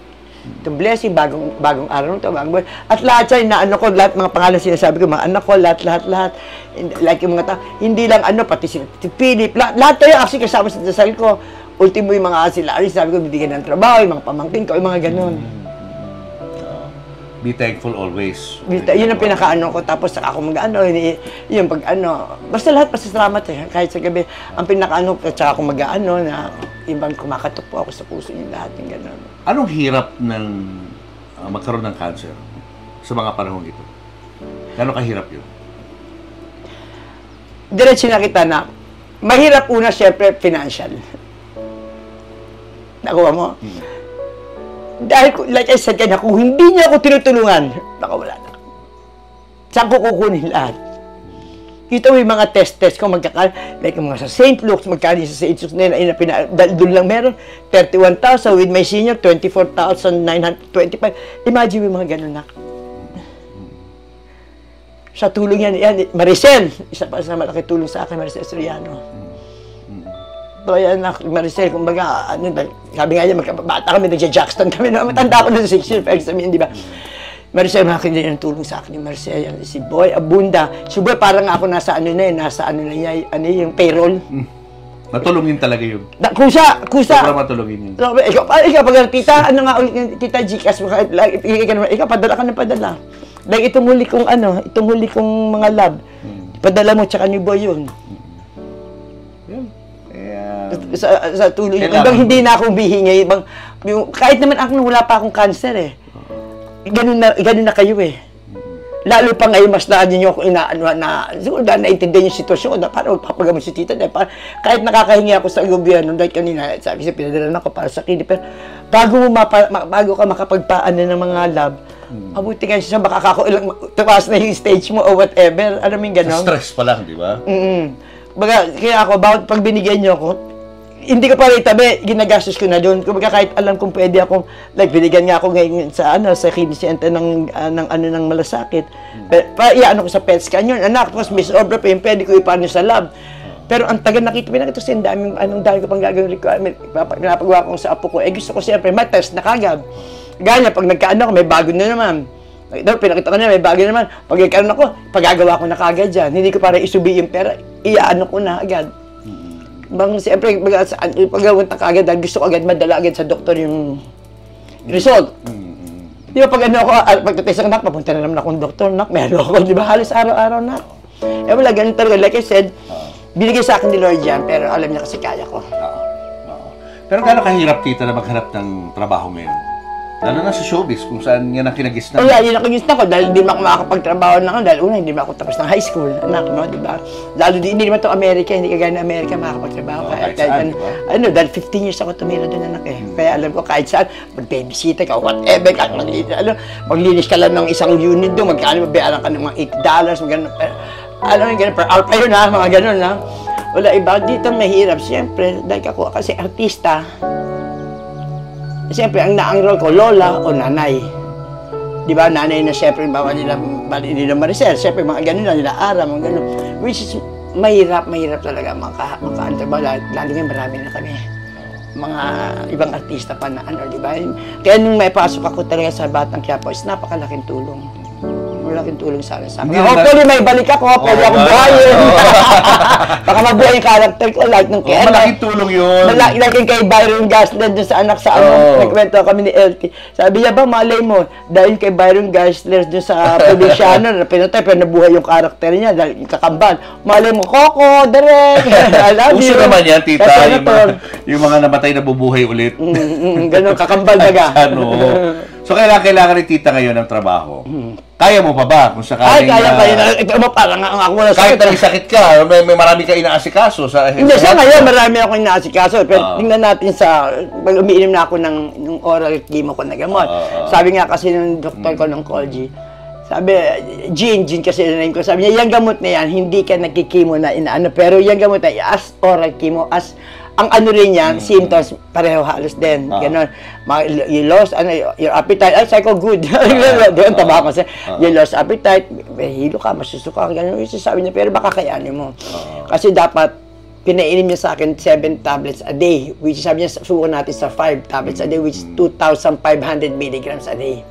Itong blessing, bagong araw nito, bagong buwan. At lahat siya, inaano ko, lahat mga pangalan sinasabi ko, mga anak ko, lahat. Like yung mga tao, hindi lang pati si Philip, lahat tayo actually kasama sa dasal ko. Ultimo yung mga sila, sabi ko, bibigyan ng trabaho, yung mga pamangkin ko, yung mga ganun. Be thankful always. Yun ang pinakaano ko, tapos saka ako mag-ano, yung pag-ano, basta lahat pasasalamat kahit sa gabi, ang pinakaano, saka ako mag-ano, na ibang kumakatok po ako sa puso yung lahat, yung gano'n. Anong hirap ng magkaroon ng cancer sa mga panahon ito? Gano'ng kahirap yun? Diretso na kita na, mahirap una, syempre, financial. Nakuha mo? Dahil, like I said kanina, kung hindi niya ako tinutulungan, baka wala na. Saan ko kukunin lahat? Ito yung mga test ko, like yung mga sa St. Luke's, magkano sa St. Luke's na yun, doon lang meron, 31,000, with my senior, 24,925. Imagine yung mga ganun na. Sa tulong yan, Maricel, isa pa sa malaki tulong sa akin, Maricel Soriano. So, yan, Maricel, kumbaga, sabi nga niya, magkabata kami, nagja-Jackson kami, matanda ko na sa 6 years, pero sabihin, di ba? Maricel, makakita yung tulong sa akin ni Maricel, si Boy, Abunda. Si Boy, parang ako nasa niya, yung payroll. Matulungin talaga yun. Kusa. Sobrang matulungin yun. Ikaw, pag tita, ano nga ulit, tita Gcash, ikaw, padala ka ng padala. Like, itong huli kong mga lab, padala mo, tsaka ni Boy yun. Sa tulong yun. Hindi na akong bihingi. Kahit naman ako wala pa akong cancer ganun na kayo Lalo pa ngayon, mas daan niyo ako siguro dahil naintindihan yung sitwasyon ko, parang magpapagamot si tita. Kahit nakakahingi ako sa gobyerno, dahil kanina, sabi siya, pinadalan ako para sa kidney. Pero bago ka makapagpaan ng mga lab, abuti nga siya, baka ako tumaas na yung stage mo o whatever. Alam mo yung gano'n? Sa stress pa lang, di ba? Kaya ako, pag binigyan niyo ako, hindi ko pa rin tabi, ginagastos ko na doon. Kumbaga kahit alam kong pwede akong, like binigyan nga ako ngayon sa kidney center ng malasakit. Iano ko sa PET scan yun, anak, tapos may sobra pa yun, pwede ko ipaano sa lab. Pero ang tagal nakita kasi ang dami ko pang gagawin requirement, pinapagawa ko sa apo ko. Gusto ko siyempre, ma-test na kagad. Gaya, pag nagkaano ako, may bago na naman. Pinakita ko na, may bago na naman. Pag nagkaano ako, pagagawa ko na kagad dyan. Hindi ko para isubi yung pera, iano ko na agad. Siyempre, pag-apunta ka agad, gusto ko agad madala agad sa doktor yung result. Di ba pag pagtatest ng anak, papunta na naman akong doktor, nak, meron ako, di ba, halos araw-araw, nak. Wala, ganun talaga. Like I said, binigay sa akin ni Lord yan, pero alam niya kasi kaya ko. Pero gano'ng kahirap, tita, na maghanap ng trabaho ngayon? Lalo na sa showbiz, kung saan yan ang kinagisnan. Yun ang kinagisnan ko, dahil hindi mo ako makakapagtrabaho na ako, dahil una, hindi mo ako tapos ng high school, anak, no, di ba? Lalo hindi naman ito Amerika, hindi kagaya na Amerika makakapagtrabaho. Kahit saan, di ba? Dahil 15 years ako tumira doon, anak Kaya alam ko, kahit saan, mag-babysitter ka, whatever, kahit maglinis ka lang ng isang unit doon, magkano, mabayaran ka ng mga $8, magkano. Alam mo yung gano'n, per hour pa yun ha, mga gano'n ha. Wala iba, dito mahirap. Siyempre, dahil ako kasi artista, siyempre, ang role ko, lola o nanay. Di ba, nanay na siyempre, bawa nila Maricel, siyempre, mga gano'n lang, nila Ara, mga gano'n. Which is, mahirap talaga maka-antrabaho, lalo ngayon marami na kami. Mga ibang artista pa na ano, di ba? Kaya nung may pasok ako talaga sa Batang Quiapo, is napakalaking tulong. Malaking tulong sa akin. Hopefully may balik ako, pwede ako buhayin. Baka mabuhay yung character ko, like nung kaya. Malaking tulong yun. Like kay Byron Gasler dun sa anak sa ano, nagkwento kami ni LT. Sabi niya ba, malay mo, dahil kay Byron Gasler dun sa Provinciano, pinatay, pero nabuhay yung character niya, dahil kakambal. Malay mo, Coco, direct. I love you. Uso naman yan, tita, yung mga namatay na bubuhay ulit. Ganun, kakambal baga. Ano? So, kailangan ni tita ngayon ng trabaho. Kaya mo pa ba? Kung sakaling... Kaya. Ikaw mo parang ako na sakit. Kahit talagang sakit ka, may marami ka inaasikaso sa... Hindi, sa ngayon marami akong inaasikaso. Pero tingnan natin sa... Pag umiinom na ako ng oral chemo ko na gamot. Sabi nga kasi ng doktor ko ng Colgi, sabi, Jean kasi nanayin ko, sabi niya, yung gamot na yan, hindi ka nagkikimo na inaano. Pero yung gamot na, as oral chemo, as... Ang ano rin yan, symptoms, pareho halos din. Ganon. You lost your appetite. Ay, sabi ko, good. Doon, taba ko siya. You lost appetite, hilo ka, masusuka ka. Ganon. Sabi niya, pero baka kayanin mo. Kasi dapat, pinainim niya sa akin 7 tablets a day. Which sabi niya, suko natin sa 5 tablets a day, which is 2,500 milligrams a day.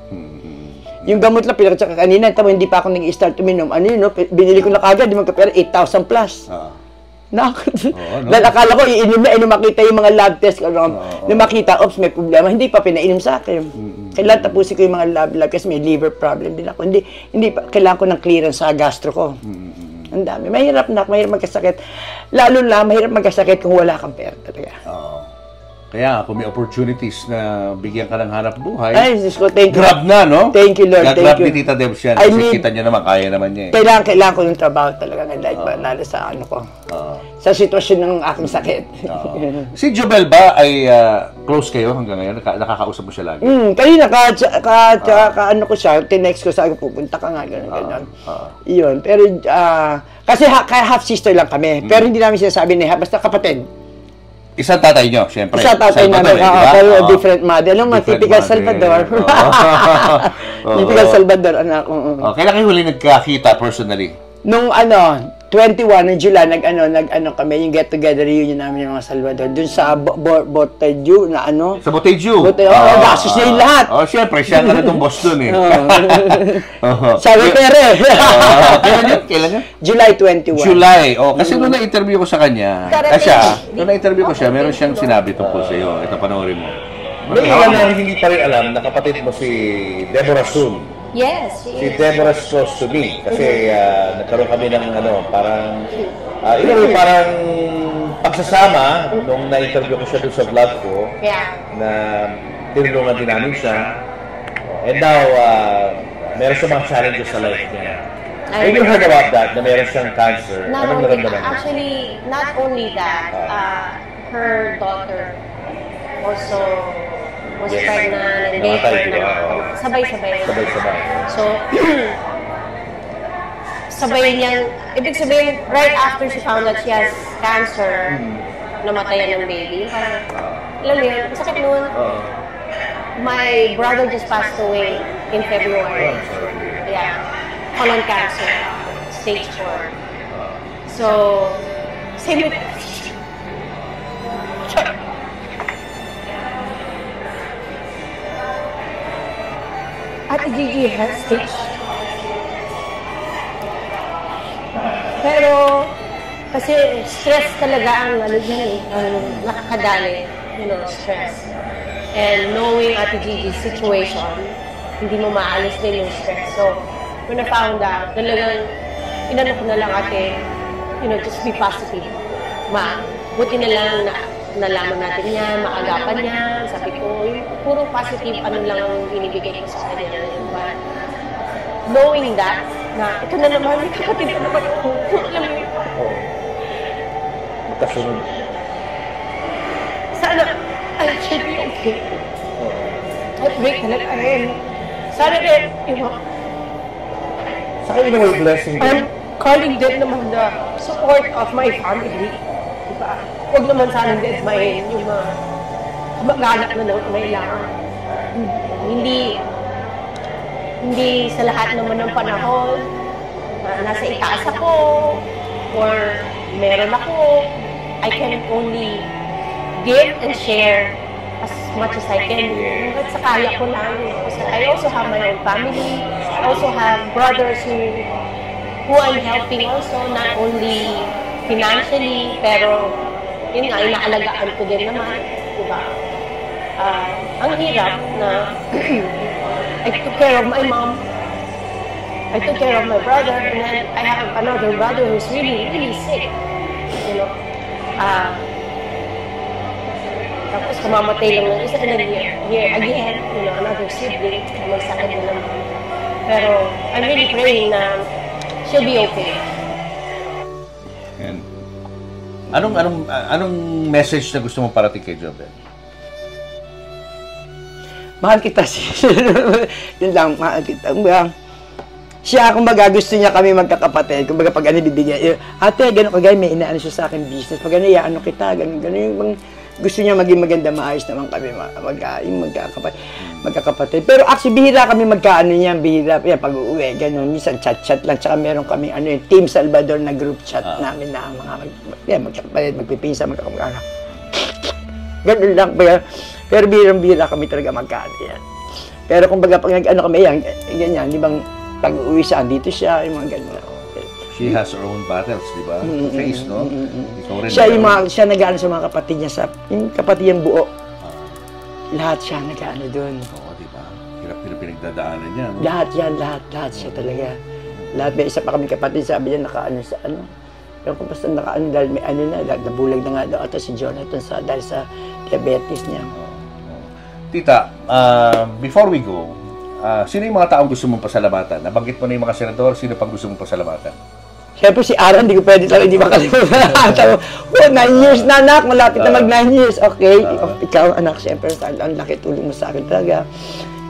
Yung gamot lang, pinakita ka kanina, tamo, hindi pa ako nag-start uminom. Ano yun, no? Binili ko na kagad, di magkapera, 8,000 plus. Dahil akala ko, iinom na, makita yung mga lab test ko, na makita, oops, may problema, hindi pa pinainom sa akin. Kailangan tapusin ko yung mga lab kasi may liver problem din ako. Hindi pa, kailangan ko ng clearance sa gastro ko. Ang dami. Mahirap magkasakit. Lalo na, mahirap magkasakit kung wala kang pera talaga. Kaya kung may opportunities na bigyan ka ng hanap buhay, ay, Diyos ko, thank you. Grab na, no? Thank you, Lord. Gagrab ni Tita Debs yan. Kasi kita niya naman, kaya naman niya eh. Kailangan ko yung trabaho talaga ng life, lalo sa ano ko. Sa sitwasyon ng aking sakit. Si Jobel ba ay close kayo hanggang ngayon? Nakakausap mo siya lagi? Kanina, ano ko siya, tinext ko, sabi ko, pupunta ka nga, gano'n. Iyon. Pero, kasi half-sister lang kami. Pero hindi namin sinasabi niya, basta kapatid. Isang tatay nyo, siyempre. Isang tatay namin, pero different mother. Alam mo, typical Salvador. Typical Salvador, anak. Kailan kayo huli nagkakita personally? Nung 21 ng July, nag-ano kami, yung get-together reunion namin yung mga Salvador. Dun sa Boteju, na ano? Sa Boteju? Gasos niya yung lahat. Siyempre, siya nga na itong boss dun eh. Sabi pere. Kailan yun? July 21. July. Kasi nung na-interview ko sa kanya, nung na-interview ko siya, meron siyang sinabi tungkol sa iyo. Ito, panoorin mo. May ilan na hindi pa rin alam na kapatid mo si Deborah Sun. Yes, she Si is. Deborah supposed to be. Kasi nagkaroon kami ng parang parang pagsasama nung na-interview ko siya doon sa vlog ko. Yeah. Na tinulungan din namin siya. And now, meron siya mga challenges sa life niya. Have you heard about that, na meron siyang cancer? Anong naramdaman mo? Actually, not only that, her daughter also was pregnant and gave birth na sabay-sabay. Sabay-sabay. So, sabay niyang, ibig sabihin, right after she found out she has cancer, namatayan ng baby. Parang, alam mo yun, masakit nun. My brother just passed away in February. Yeah. Colon cancer. Stage 4. So, same with... At Gigi has stage. Pero, kasi stress talaga ang nakakadali, stress. And knowing Ate Gigi's situation, hindi mo maalis din yung stress. So, when I found out, talagang inano ko na lang ate, just be positive. Buti na lang na nalaman natin niya, maagapan niya. Sabi ko, puro positive ano lang ang binibigay ko sa kanya. But knowing that, na ito na naman, may kapatid na naman ako. Alam mo yun? Magkasunod. Sana, I should be okay. Heartbreak talaga rin. Sana rin, Sa kayo na may blessing din. calling din naman the support of my family. Diba? Huwag naman sanang deadmahin yung mga mag-anak na kailangan. Hindi sa lahat naman ng panahon, nasa itaas ako, or meron ako, I can only give and share as much as I can. Hanggat sa kaya ko lang. I also have my own family. I also have brothers who I'm helping also, not only financially, pero yun nga, inaalagaan ko din naman. Diba? Ang hirap na I took care of my mom, I took care of my brother, and then I have another brother who's really, really sick. You know? Tapos kamamatay lang ng isa, and then here again, you know, another sibling, may sakit na naman. Pero I'm really praying na she'll be okay. And anong message na gusto mong parating kay Jobel? Mahal kita siya. Yun lang, mahal kita. Siya, kumbaga, gusto niya kami magkakapatid. Kumbaga, pag ano, bibigyan. Ate, gano'n kagaya, may inaano siya sa akin business. Pag ano, ano kita, gano'n. Yung gusto niya maging maganda, maayos naman kami magkakapatid. Pero actually, bihira kami magkaano niya, bihira. Yan, pag uuwi, gano'n. Minsan, chat-chat lang. Tsaka meron kami, ano yung Team Salvador na group chat namin na mga magkakapatid, magpipinsa, magkakapatid. Gano'n lang. Pero bihirang-bihira kami talaga magkaano yan. Pero kumbaga, pag nag-ano kami yan, ganyan, di bang pag-uwi siya, dito siya, yung mga ganyan. She has her own battles, di ba? Face, no? Ikaw rin. Siya nag-ano sa mga kapatid niya, yung kapatid niyang buo. Lahat siya nag-ano doon. Oo, di ba? Hirap pinagdadaanan niya, no? Lahat siya talaga. Lahat, may isa pa kami kapatid, sabi niya, naka-ano sa ano. Pero kung basta naka-ano, dahil may ano na, nabulag na nga daw ito si Jonathan dahil sa diabetes niya. Tita, before we go, sino yung mga taong gusto mong pasalamatan? Nabanggit mo na yung mga senador, sino pang gusto mong pasalamatan? Siyempre si Aaron, hindi ko pwede talaga, hindi makalimutan. 9 years na anak, malapit na mag 9 years. Okay, ikaw anak, siyempre, ang laki tulong mo sa akin talaga.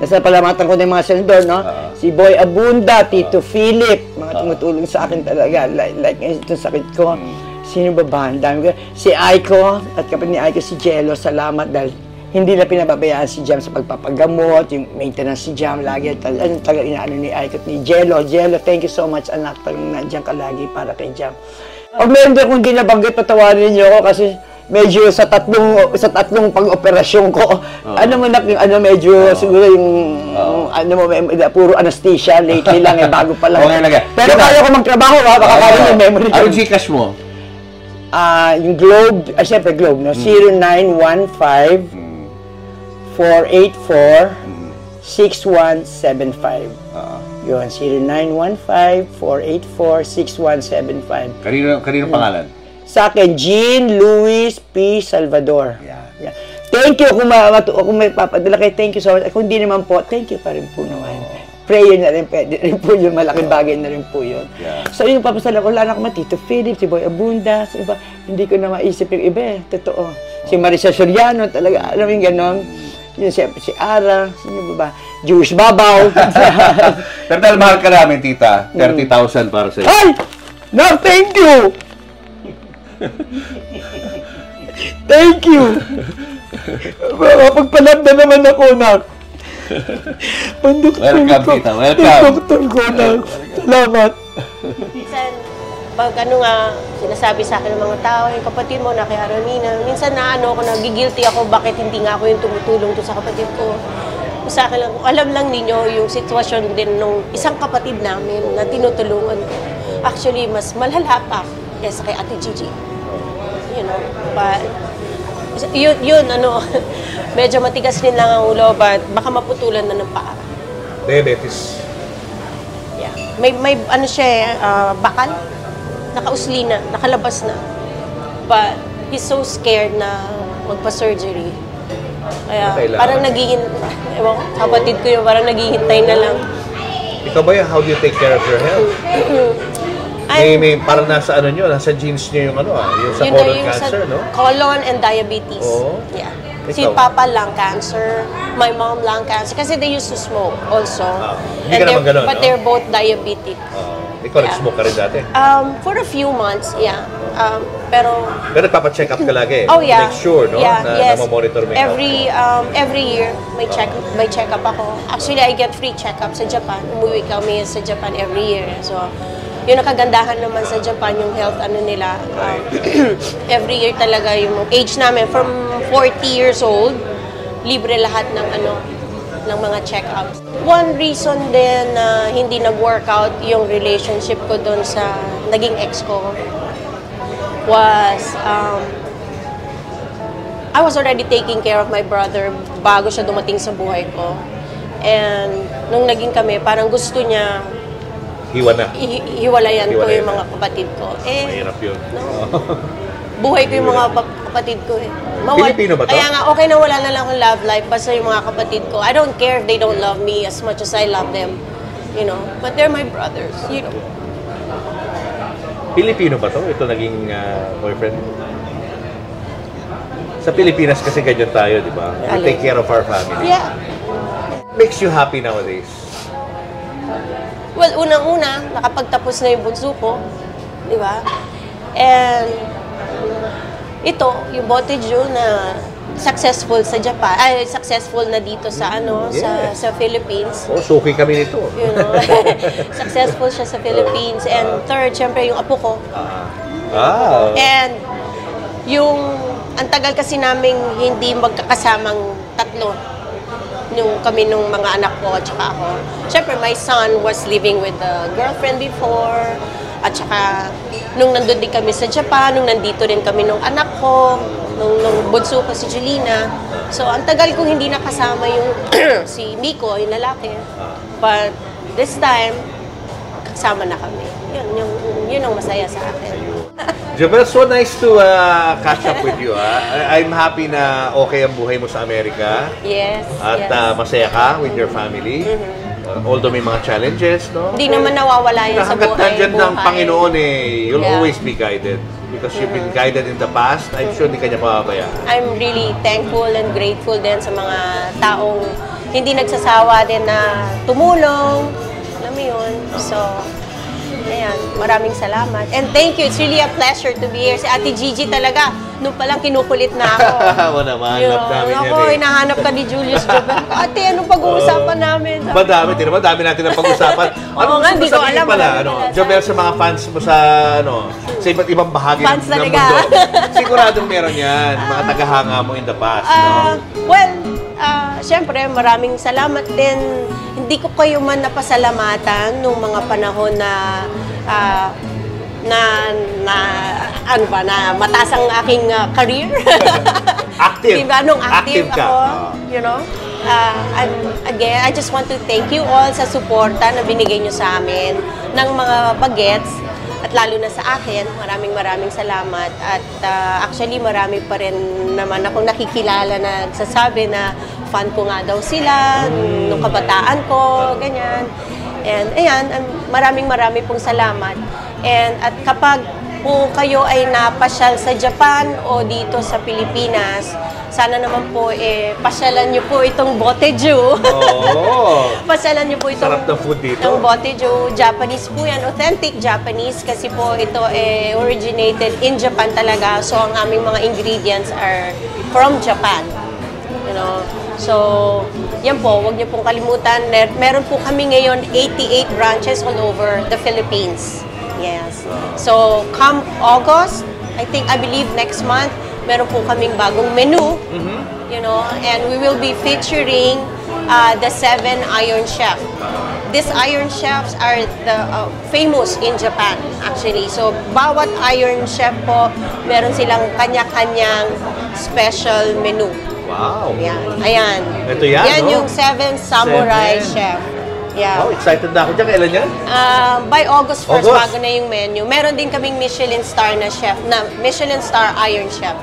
Nasa palamatan ko na yung mga senador, no? Si Boy Abunda, Tito Philip, mga tumutulong sa akin talaga. Like itong sakit ko. Sino ba ba? Ang dami ko. Si Aiko, at kapag ni Aiko si Jello, salamat dahil hindi na pinababayaan si Jam sa pagpapagamot, yung maintenance si Jam, lagi talaga inaano ni Aiko at ni Jello. Jello, thank you so much anak, talagang nandiyan ka lagi para kay Jam. Pag meron din akong dinabanggit, patawarin niyo ako kasi medyo sa tatlong pag-operasyon ko, ano mo na, yung ano medyo siguro yung ano mo, puro anesthesia, lately lang, bago pa lang. Okay, pero kaya ko magtrabaho, baka kaya yung memory. Ano yung Gcash mo? Yung Globe, siyempre Globe, no? 0915 484-6175. Yun, 0915-484-6175. Kanino pangalan? Sa akin, Jean Luis P. Salvador. Yeah. Thank you kung may papadala kayo. Thank you so much. Kung di naman po, thank you pa rin po naman. Prayer na rin, pwede rin po yun. Malaking bagay na rin po yun. So yung papasala ko, wala na akong Tito Philip, si Boy Abunda, si iba. Hindi ko na maisip yung iba. Totoo. Si Marisa Soriano, talaga, alam mo yung ganon. Yun, siyempre si Ara, sino ba? Jewish Babaw. Pero dahil mahal ka namin, tita, 30,000 para sa'yo. Ay! No, thank you! Thank you! Mapagpalabda naman ako, nak. Welcome, tita. Welcome. Doktor ko, nak. Salamat. Minsan, pag ano nga, sinasabi sa akin ng mga tao, yung kapatid mo na kay Aronina, minsan na ano ako, nagigilty ako, bakit hindi nga ako yung tumutulong to sa kapatid ko. Sa akin lang, alam lang ninyo yung sitwasyon din nung isang kapatid namin na tinutulungan ko. Actually, mas malala pa kaysa kay Ate Gigi. You know, but yun ano, medyo matigas din lang ang ulo, but baka maputulan na ng paa. Diabetes. Yeah. May ano siya, bakal. Nakausli na, nakalabas na. But he's so scared na magpa-surgery. Kaya parang ewan, kapatid ko yun, parang naghihintay na lang. Ikaw ba yan? How do you take care of your health? May parang nasa ano nyo, nasa genes nyo yung ano yung sa colon cancer, no? Colon and diabetes. Oo. Yeah. Si Papa lung cancer, my mom lung cancer. Kasi they used to smoke also. Hindi ka naman ganun, But they're both diabetic. Ikaw, nag-smoke ka rin dati. For a few months, yeah. Pero nagpapacheck up ka lagi. oh yeah. Make sure, no? Yeah, na yes. monitor mo yung Every year may check up ako. Actually, I get free check-up sa Japan. Umuwi kami sa Japan every year. So, yung nakagandahan naman sa Japan, yung health nila. Every year talaga yung age namin from 40 years old, libre lahat ng ng mga check-ups. One reason din na hindi nag-workout yung relationship ko doon sa naging ex ko was I was already taking care of my brother bago siya dumating sa buhay ko. And nung naging kami, parang gusto niya hiwalayan ko yung mga kapatid ko. Mahirap yun. No? Buhay ko yung mga kapatid ko eh. Pilipino ba to? Kaya nga, okay na wala na lang akong love life basta yung mga kapatid ko. I don't care if they don't love me as much as I love them. You know? But they're my brothers. You know? Pilipino ba to? Ito naging boyfriend? Sa Pilipinas kasi ganyan tayo, di ba? We take care of our family. Yeah. Makes you happy nowadays? Well, unang-una, nakapagtapos na yung bunso ko. Di ba? And ito, yung Boteju na successful sa Japan, successful na dito sa sa Philippines. Oh, suki kami nito. You know, successful siya sa Philippines. And third, syempre yung apo ko. And ang tagal kasi naming hindi magkakasamang tatlo. Kami nung mga anak ko at saka ako. Syempre, my son was living with a girlfriend before. At saka, nung nandun din kami sa Japan, nung nandito rin kami nung anak ko, nung bunso ko si Julina. So, ang tagal kong hindi nakasama yung si Miko, yung lalaki. But this time, kasama na kami. Yun ang masaya sa akin. Jobel, so nice to catch up with you. I'm happy na okay ang buhay mo sa Amerika. Yes, At masaya ka with your family. Although may mga challenges, no? Hindi naman nawawala yan sa hanggat nandyan ng Panginoon you'll always be guided. Because you've been guided in the past, I'm sure hindi ka niya pababayaan. I'm really thankful and grateful din sa mga taong hindi nagsasawa din na tumulong. Alam mo yun? So, ayan, maraming salamat. And thank you. It's really a pleasure to be here. Si Ate Gigi talaga, nung palang kinukulit na ako. Ako naman, love namin yan Ako, hinahanap ka ni Julius Jobel. Ate, anong pag-uusapan namin? Madami, dami natin ang pag-usapan. Oo nga, hindi ko alam. Pala, Jobel, sa mga fans mo sa iba't ibang bahagi ng mundo. Siguradong meron yan. Mga tagahanga mo in the past, no? Well, syempre, maraming salamat din. Hindi ko kayo man napasalamatan nung mga panahon na mataas ang aking career. Active. Diba? Nung active ka. ako, you know. Again, I just want to thank you all sa suporta na binigay nyo sa amin ng mga bagets. At lalo na sa akin, maraming salamat. At actually, marami pa rin naman akong nakikilala na nagsasabi na fan ko nga daw sila, nung kabataan ko, ganyan. And ayan, maraming pong salamat. And at kapag po kayo ay napasyal sa Japan o dito sa Pilipinas, sana naman po pasyalan niyo po itong Boteju. Oo. Pasyalan niyo po itong sarap ng food dito. Ng Boteju. Japanese po yan. Authentic Japanese kasi po ito originated in Japan talaga. So ang aming mga ingredients are from Japan. You know? So, yan po, huwag niyo pong kalimutan. Meron po kami ngayon 88 branches all over the Philippines. Yes. So, come August, I believe next month, meron po kaming bagong menu. You know, and we will be featuring the 7 Iron Chef. These Iron Chefs are the famous in Japan, actually. So, bawat Iron Chef po, meron silang kanya-kanyang special menu. Wow. Yan. Ayan. Ito yan, Yan no? yung 7 Samurai 7. Chef. Yeah. Wow, excited na ako dyan. Kailan yan? By August 1st, August. bago na yung menu. Meron din kaming Michelin Star na chef, na Michelin Star Iron Chef.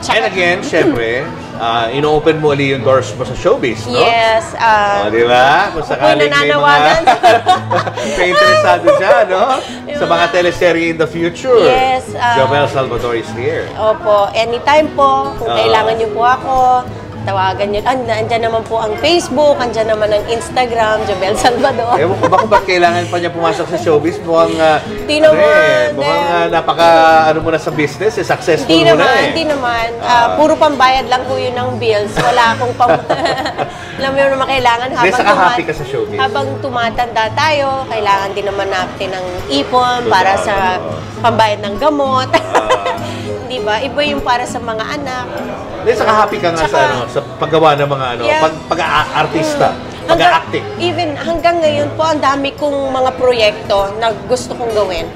And again, syempre, ino-open mo ulit yung doors mo sa showbiz, no? Yes. Di ba? Kung sakaling may nananawagan. may interesado siya, no? Sa mga teleserye in the future. Yes. Jobel Salvador is here. Opo. Anytime po. Kung kailangan niyo po ako, tawagan nyo. Andyan naman po ang Facebook, andyan naman ang Instagram, Jobel Salvador. Ewan ko ba kung ba't kailangan pa niya pumasok sa showbiz? Mukhang, Di naman, mukhang napaka, ano mo na sa business, successful Hindi mo naman, na eh. hindi naman. Puro pambayad lang po yun ng bills. Wala akong alam mo yun naman kailangan Hindi, saka happy ka sa showbiz. habang tumatanda tayo, kailangan din naman natin ng ipon para sa pambayad ng gamot. Di ba? Iba yung para sa mga anak. Hindi, saka happy ka nga sa paggawa ng mga Yeah. pag-artista, pag-acting. Even hanggang ngayon po, ang dami kong mga proyekto na gusto kong gawin.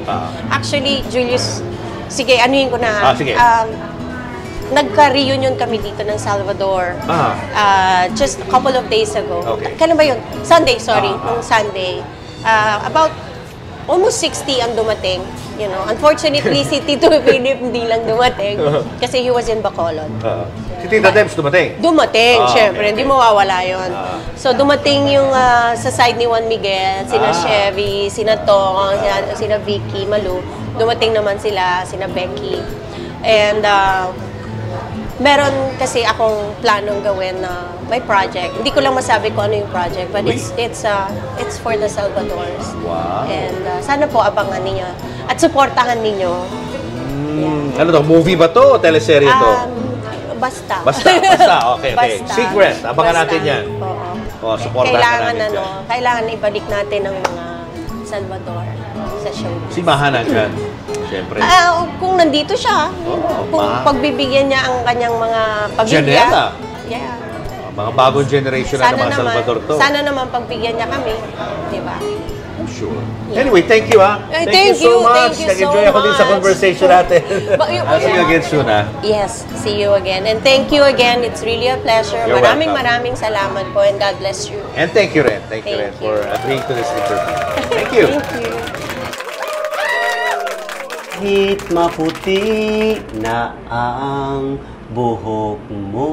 Actually, Julius, sige, anuhin ko na. Sige. Nagka-reunion kami dito ng Salvador. Just a couple of days ago. Okay. Kailan ba yun? Sunday, sorry. Nung Sunday. About almost 60 ang dumating. You know, unfortunately, si Tito Philip hindi lang dumating kasi he was in Bacolod. Si Tita Debs dumating? Dumating, syempre. Okay. Hindi mawawala yun. So, dumating yung sa side ni Juan Miguel, sina Chevy, sina Tong, sina Vicky, Malu. Dumating naman sila, sina Becky. And meron kasi akong planong gawin na may project. Hindi ko lang masabi kung ano yung project, but it's for the Salvadors. Wow. And sana po abangan ninyo at supportahan ninyo. Ano to? Movie ba to o teleserye to? Basta. Basta. Okay. Basta. Secret. Abangan Basta. natin yan. Oo. Supportahan natin yan. Kailangan ibalik natin ang mga Salvador sa show. Si Mahanagan. Siyempre. Kung nandito siya, kung pagbibigyan niya ang kanyang mga pamilya. Janela. Yeah. Mga bagong generation na ng mga Salvador to. Sana naman pagbigyan niya kami. Di ba? Sure. Anyway, thank you Thank you, so much. thank you so Nag-enjoy ako din sa much. conversation natin. I'll See you again soon, Yes, see you again. And thank you again. It's really a pleasure. You're welcome. Maraming salamat po and God bless you. And thank you, Ren. Thank you, Ren, Thank you. for agreeing to this interview. Thank you. Thank you. Kahit maputi na ang buhok mo.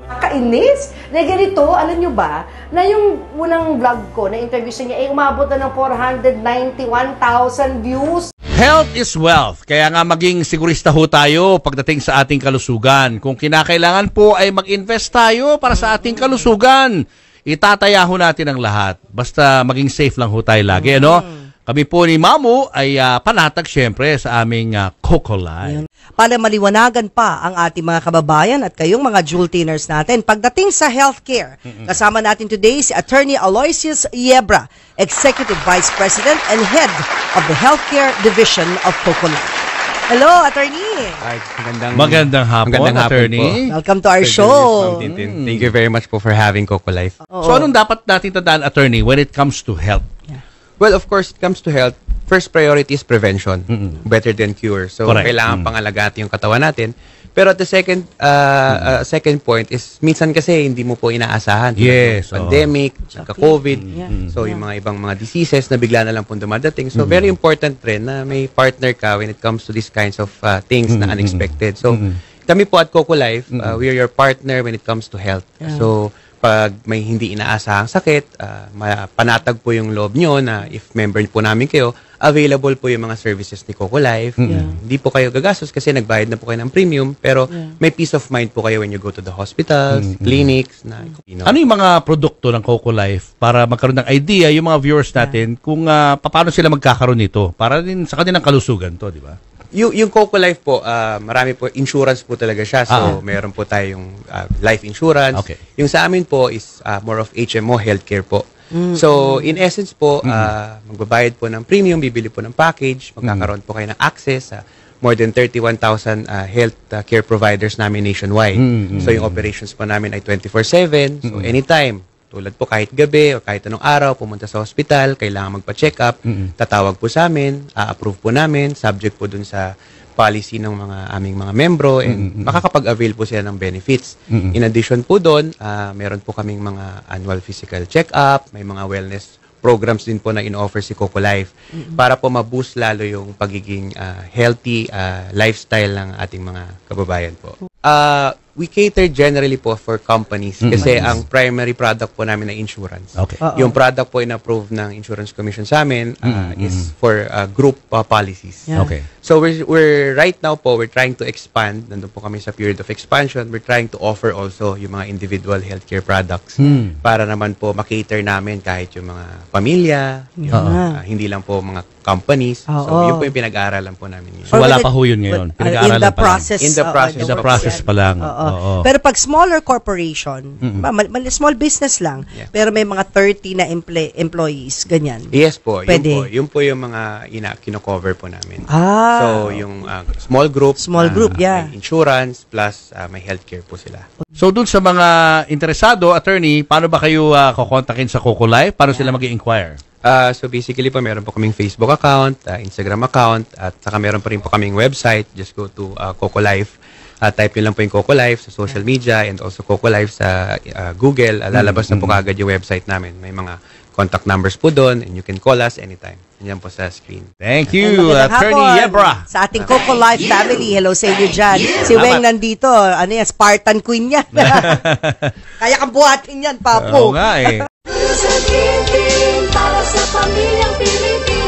Nakakainis na ganito, alam nyo ba, na yung unang vlog ko na interview sa niya ay umabot na ng 491,000 views. Health is wealth. Kaya nga maging sigurista ho tayo pagdating sa ating kalusugan. Kung kinakailangan po ay mag-invest tayo para sa ating kalusugan. Itataya ho natin ang lahat. Basta maging safe lang ho tayo lagi, ano? Kami po ni Mamu ay panatag syempre sa aming Coco Life. Para maliwanagan pa ang ating mga kababayan at kayong mga Jultiners natin pagdating sa healthcare. Kasama natin today si Attorney Aloysius Yebra, Executive Vice President and Head of the Healthcare Division of Coco Life. Hello, Attorney! Ay, Magandang hapon, Attorney. Welcome to our show. Thank you very much po for having Coco Life. So anong dapat natin tandaan, Attorney, when it comes to health? Well, of course, it comes to health. First priority is prevention. Better than cure. So, Correct. kailangan pangalagaan yung katawan natin. Pero at the second point is, minsan kasi hindi mo po inaasahan. Yes. Pandemic, nagka-COVID. So, yung mga ibang mga diseases na bigla na lang po dumadating. So, very important rin na may partner ka when it comes to these kinds of things na unexpected. So, kami po at Coco Life, we are your partner when it comes to health. So, pag may hindi inaasahang sakit, panatag po yung loob nyo na if member po namin kayo, available po yung mga services ni Coco Life. Hindi po kayo gagastos kasi nagbayad na po kayo ng premium, pero may peace of mind po kayo when you go to the hospitals, clinics. Ano yung mga produkto ng Coco Life para magkaroon ng idea yung mga viewers natin kung paano sila magkakaroon nito para din sa kanilang kalusugan to, di ba? Yung Coco Life po, marami po, insurance po talaga siya. So, meron po tayong life insurance. Okay. Yung sa amin po is more of HMO, healthcare po. So, in essence po, magbabayad po ng premium, bibili po ng package, magkakaroon po kayo ng access sa more than 31,000 health care providers namin nationwide. So, yung operations po namin ay 24/7. So, anytime. Tulad po kahit gabi o kahit anong araw, pumunta sa hospital, kailangan magpa-check up, tatawag po sa amin, approve po namin, subject po dun sa policy ng mga aming mga membro, and makakapag-avail po sila ng benefits. In addition po doon, meron po kaming mga annual physical check-up, may mga wellness programs din po na in-offer si Coco Life para po ma-boost lalo yung pagiging healthy lifestyle ng ating mga kababayan po. We cater generally po for companies kasi ang primary product po namin ay insurance. Okay. Yung product po in-approve ng Insurance Commission sa amin is for group policies. Yeah. Okay. So we're right now po, we're trying to expand. Nandun po kami sa period of expansion. We're trying to offer also yung mga individual healthcare products para naman po makater namin kahit yung mga pamilya, yung, hindi lang po mga companies. So yun po yung pinag-aaralan po namin. So wala pa ho yun ngayon. In the process. In the process. In the process pa lang. Oo. Pero pag smaller corporation, small business lang, pero may mga 30 na employees, ganyan. Yes po. Pwede. Yun po yung mga kino-cover po namin. So yung small group, yeah. may insurance plus may healthcare po sila. So dun sa mga interesado, attorney, paano ba kayo kukontakin sa Coco Life? Paano sila mag-i-inquire? So basically po, meron po kaming Facebook account, Instagram account, at saka meron pa rin po kaming website. Just go to Coco Life. Type nyo lang po yung Coco Life sa social media and also Coco Life sa Google. Lalabas na po kagad yung website namin. May mga contact numbers po doon and you can call us anytime. Yan po sa screen. Thank you, Attorney Yebra. Sa ating Coco Life family, hello sa inyo dyan. Si Weng nandito, ano yan, Spartan Queen yan. Kaya kang buhatin yan, Papo. Oo nga eh. Para sa pamilyang Pilipino.